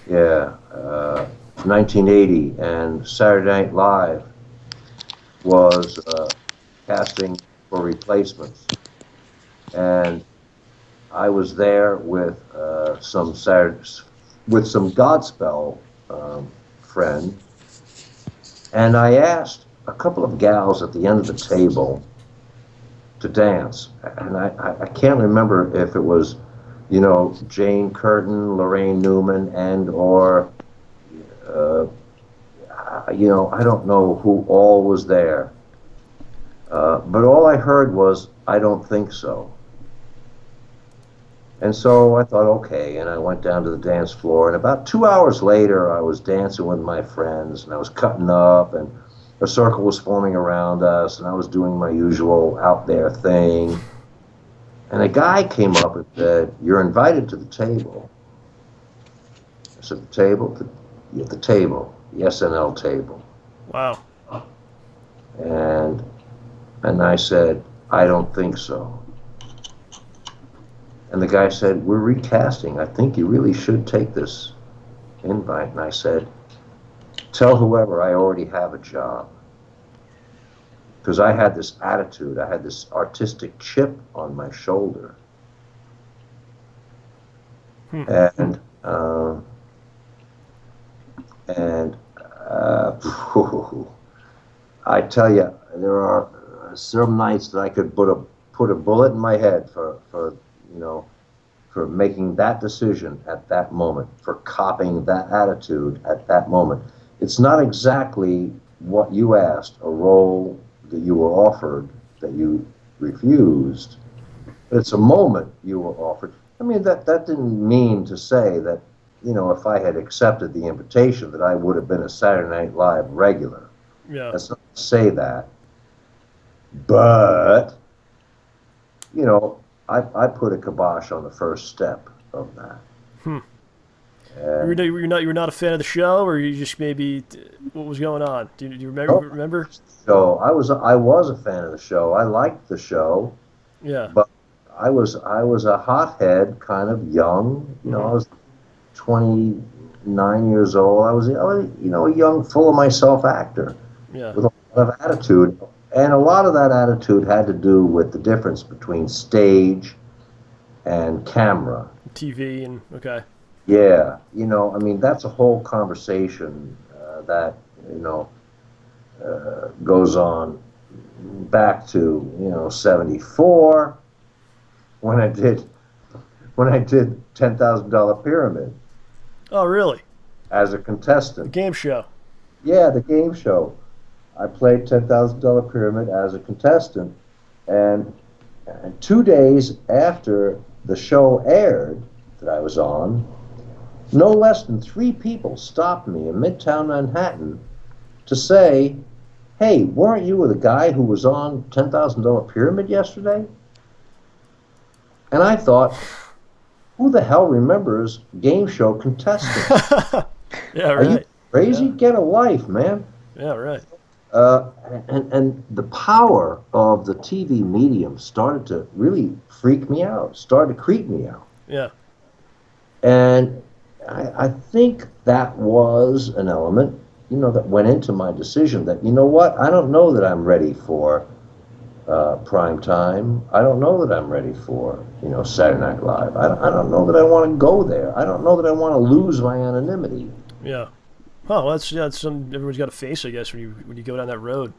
Yeah, 1980, and Saturday Night Live was casting for replacements, and I was there with some Godspell friend, and I asked a couple of gals at the end of the table to dance, and I can't remember if it was, Jane Curtin, Lorraine Newman, and or I don't know who all was there. But all I heard was, I don't think so. And so I thought, okay, and I went down to the dance floor, and about 2 hours later, I was dancing with my friends, and I was cutting up, and a circle was forming around us, and I was doing my usual out there thing. And a guy came up and said, "You're invited to the table." I said, "The table?" "At the table." the SNL table. Wow. And I said, I don't think so. And the guy said, we're recasting. I think you really should take this invite. And I said, tell whoever I already have a job. Because I had this attitude, I had this artistic chip on my shoulder. And I tell you, there are some nights that I could put a bullet in my head for making that decision at that moment, for copying that attitude at that moment. It's not exactly what you asked, a role that you were offered that you refused, but it's a moment you were offered. I mean, that didn't mean to say that, if I had accepted the invitation that I would have been a Saturday Night Live regular. Yeah. That's not to say that. But, I put a kibosh on the first step of that. You were not a fan of the show, or you just maybe what was going on? Do you remember? So I was a fan of the show. I liked the show. Yeah. But I was a hothead, kind of young. I was 29 years old. I was a young, full of myself actor. Yeah. With a lot of attitude, and a lot of that attitude had to do with the difference between stage and camera. TV and okay. Yeah, that's a whole conversation that goes on back to 74 when I did $10,000 Pyramid. Oh, really? As a contestant. The game show. Yeah, the game show. I played $10,000 Pyramid as a contestant, and 2 days after the show aired that I was on, no less than 3 people stopped me in Midtown Manhattan to say, hey, weren't you the guy who was on $10,000 Pyramid yesterday? And I thought, who the hell remembers game show contestants? Yeah, right. Are you crazy? Yeah. Get a life, man. Yeah, right. And the power of the TV medium started to really freak me out, started to creep me out. Yeah. And I think that was an element, that went into my decision that, I don't know that I'm ready for prime time. I don't know that I'm ready for, Saturday Night Live. I don't know that I want to go there. I don't know that I want to lose my anonymity. Yeah. Oh, well, that's something everyone's got to face, I guess, when you go down that road.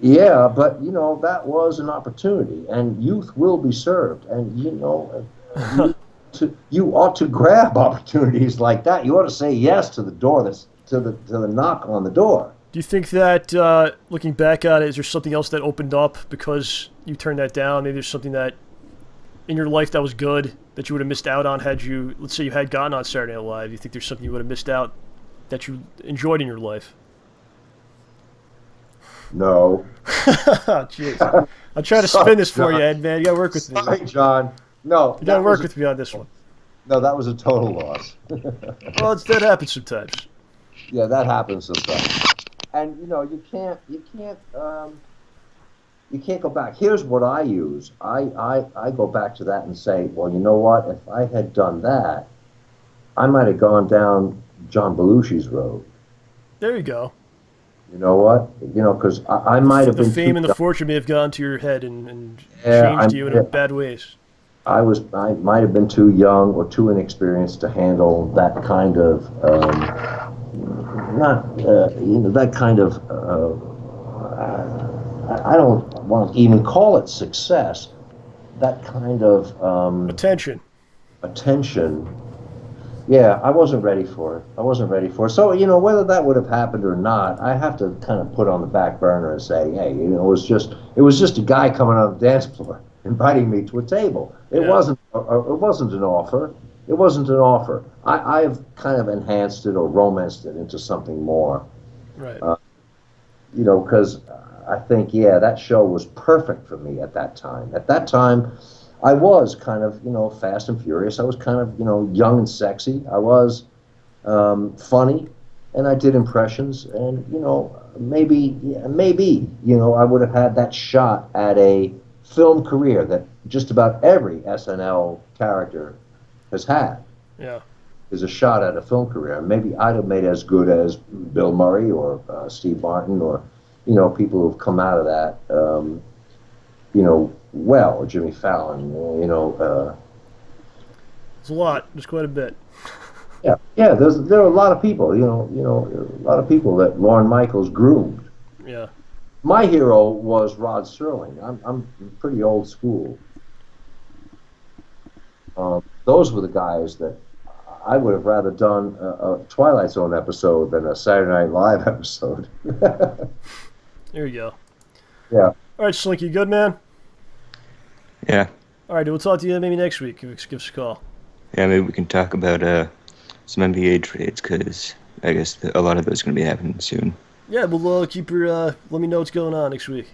Yeah, but that was an opportunity, and youth will be served, and you ought to grab opportunities like that. You ought to say yes to the door to the knock on the door. Do you think that looking back at it, is there something else that opened up because you turned that down? Maybe there's something that in your life that was good that you would have missed out on had you, let's say, you had gotten on Saturday Night Live. Do you think there's something you would have missed out that you enjoyed in your life? No. Jeez. I'll try to spin this for you, Ed, man. You got to work with me. Sorry, John. No. You got to work with me on this one. No, that was a total loss. Well, that happens sometimes. Yeah, that happens sometimes. And, you can't go back. Here's what I use. I go back to that and say, well, you know what? If I had done that, I might have gone down John Belushi's road. There you go. You know what? Because I might have been... The fame and the fortune may have gone to your head and changed you in bad ways. I might have been too young or too inexperienced to handle that kind of... that kind of... I don't want to even call it success. That kind of... Attention. Yeah, I wasn't ready for it. So, whether that would have happened or not, I have to kind of put on the back burner and say, hey, it was just a guy coming on the dance floor inviting me to a table. It wasn't an offer. It wasn't an offer. I've kind of enhanced it or romanced it into something more. Right. Because I think, that show was perfect for me at that time. At that time, I was kind of, fast and furious. I was kind of, young and sexy. I was funny, and I did impressions, and maybe I would have had that shot at a film career that just about every SNL character has had. Yeah. Is a shot at a film career. Maybe I'd have made as good as Bill Murray or Steve Martin or people who've come out of that. Or Jimmy Fallon. It's a lot. There's quite a bit. Yeah. There are a lot of people. A lot of people that Lorne Michaels groomed. Yeah. My hero was Rod Serling. I'm pretty old school. Those were the guys that I would have rather done a Twilight Zone episode than a Saturday Night Live episode. There you go. Yeah. All right, Slinky, good man? Yeah. All right, dude, we'll talk to you maybe next week. Give us a call. Yeah, maybe we can talk about some NBA trades, because I guess a lot of those are going to be happening soon. Yeah, we'll keep your, let me know what's going on next week.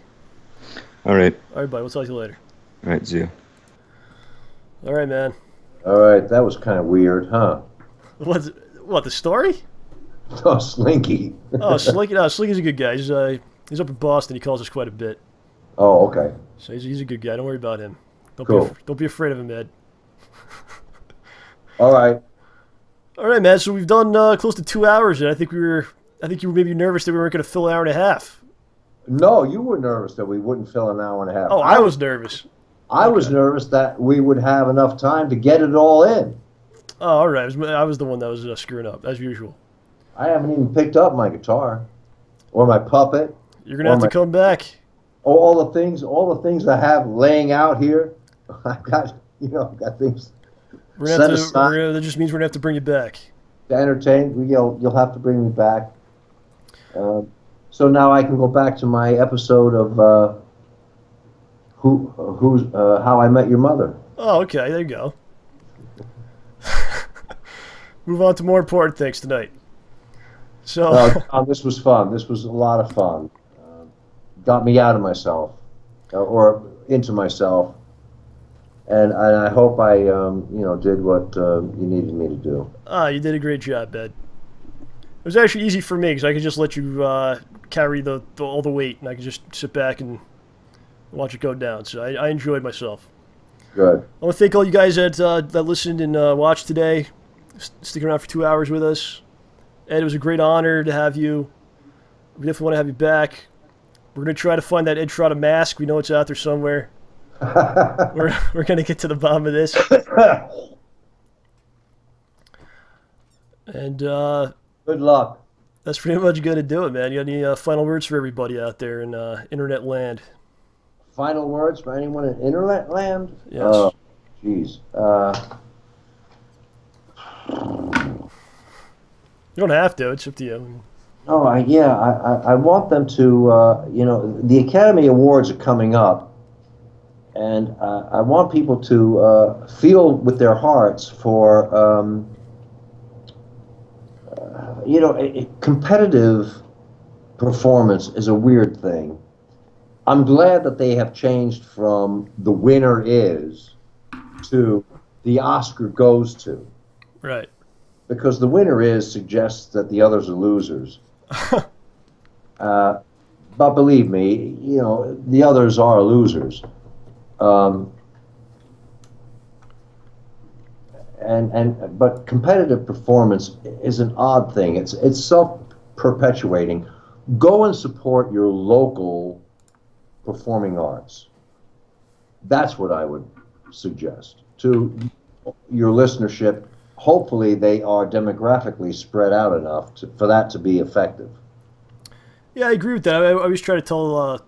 All right. All right, buddy, we'll talk to you later. All right, Zoo. All right, man. All right, that was kind of weird, huh? What, the story? Oh, Slinky. Oh, Slinky. No, Slinky's a good guy. He's up in Boston. He calls us quite a bit. Oh, okay. So he's a good guy. Don't worry about him. Cool. Don't be afraid of him, Ed. All right. All right, man. So we've done close to 2 hours, and I think you were maybe nervous that we weren't going to fill an hour and a half. No, you were nervous that we wouldn't fill an hour and a half. Oh, I was nervous. I was nervous that we would have enough time to get it all in. Oh, all right. I was the one that was screwing up, as usual. I haven't even picked up my guitar or my puppet. You're going to have to come back. All the things I have laying out here. I've got things. That just means we're going to have to bring you back. To entertain, you'll have to bring me back. So now I can go back to my episode of How I Met Your Mother. Oh, okay. There you go. Move on to more important things tonight. So, this was fun. This was a lot of fun. Got me out of myself, or into myself, and I hope I did what you needed me to do. You did a great job, Ed. It was actually easy for me because I could just let you carry all the weight, and I could just sit back and watch it go down. So I enjoyed myself. Good. I want to thank all you guys that listened and watched today, sticking around for 2 hours with us. Ed, it was a great honor to have you. We definitely want to have you back. We're going to try to find that Ed Trotta mask. We know it's out there somewhere. We're going to get to the bottom of this. And good luck. That's pretty much going to do it, man. You got any final words for everybody out there in internet land? Final words for anyone in internet land? Yes. Jeez. You don't have to. It's up to you. Oh, I want them to, the Academy Awards are coming up, and I want people to feel with their hearts for, competitive performance is a weird thing. I'm glad that they have changed from the winner is to the Oscar goes to. Right. Because the winner is suggests that the others are losers. But believe me, the others are losers. But competitive performance is an odd thing. It's self-perpetuating. Go and support your local performing arts. That's what I would suggest to your listenership. Hopefully they are demographically spread out enough for that to be effective. Yeah, I agree with that. I always try to tell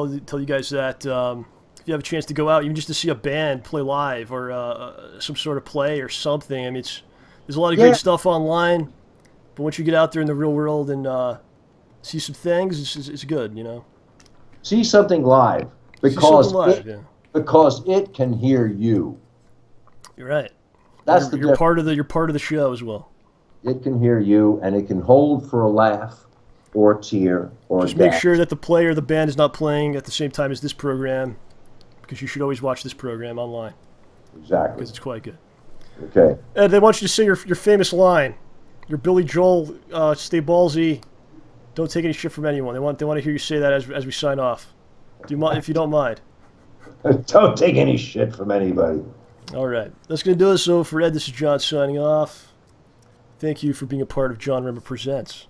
you guys that if you have a chance to go out, even just to see a band play live or some sort of play or something. I mean, there's a lot of great stuff online, but once you get out there in the real world and see some things, it's good, See something live because it can hear you. You're right. That's you're part of the show as well. It can hear you, and it can hold for a laugh, or a tear, or just a dash. Make sure that the player, the band, is not playing at the same time as this program, because you should always watch this program online. Exactly. Because it's quite good. Okay. Ed, they want you to say your famous line. Your Billy Joel, stay ballsy. Don't take any shit from anyone. They want to hear you say that as we sign off. Do you mind if you don't mind? Don't take any shit from anybody. All right, that's gonna do it. So for Ed, this is John signing off. Thank you for being a part of John Rambo Presents,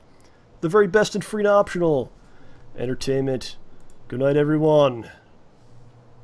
the very best in free and optional entertainment. Good night, everyone.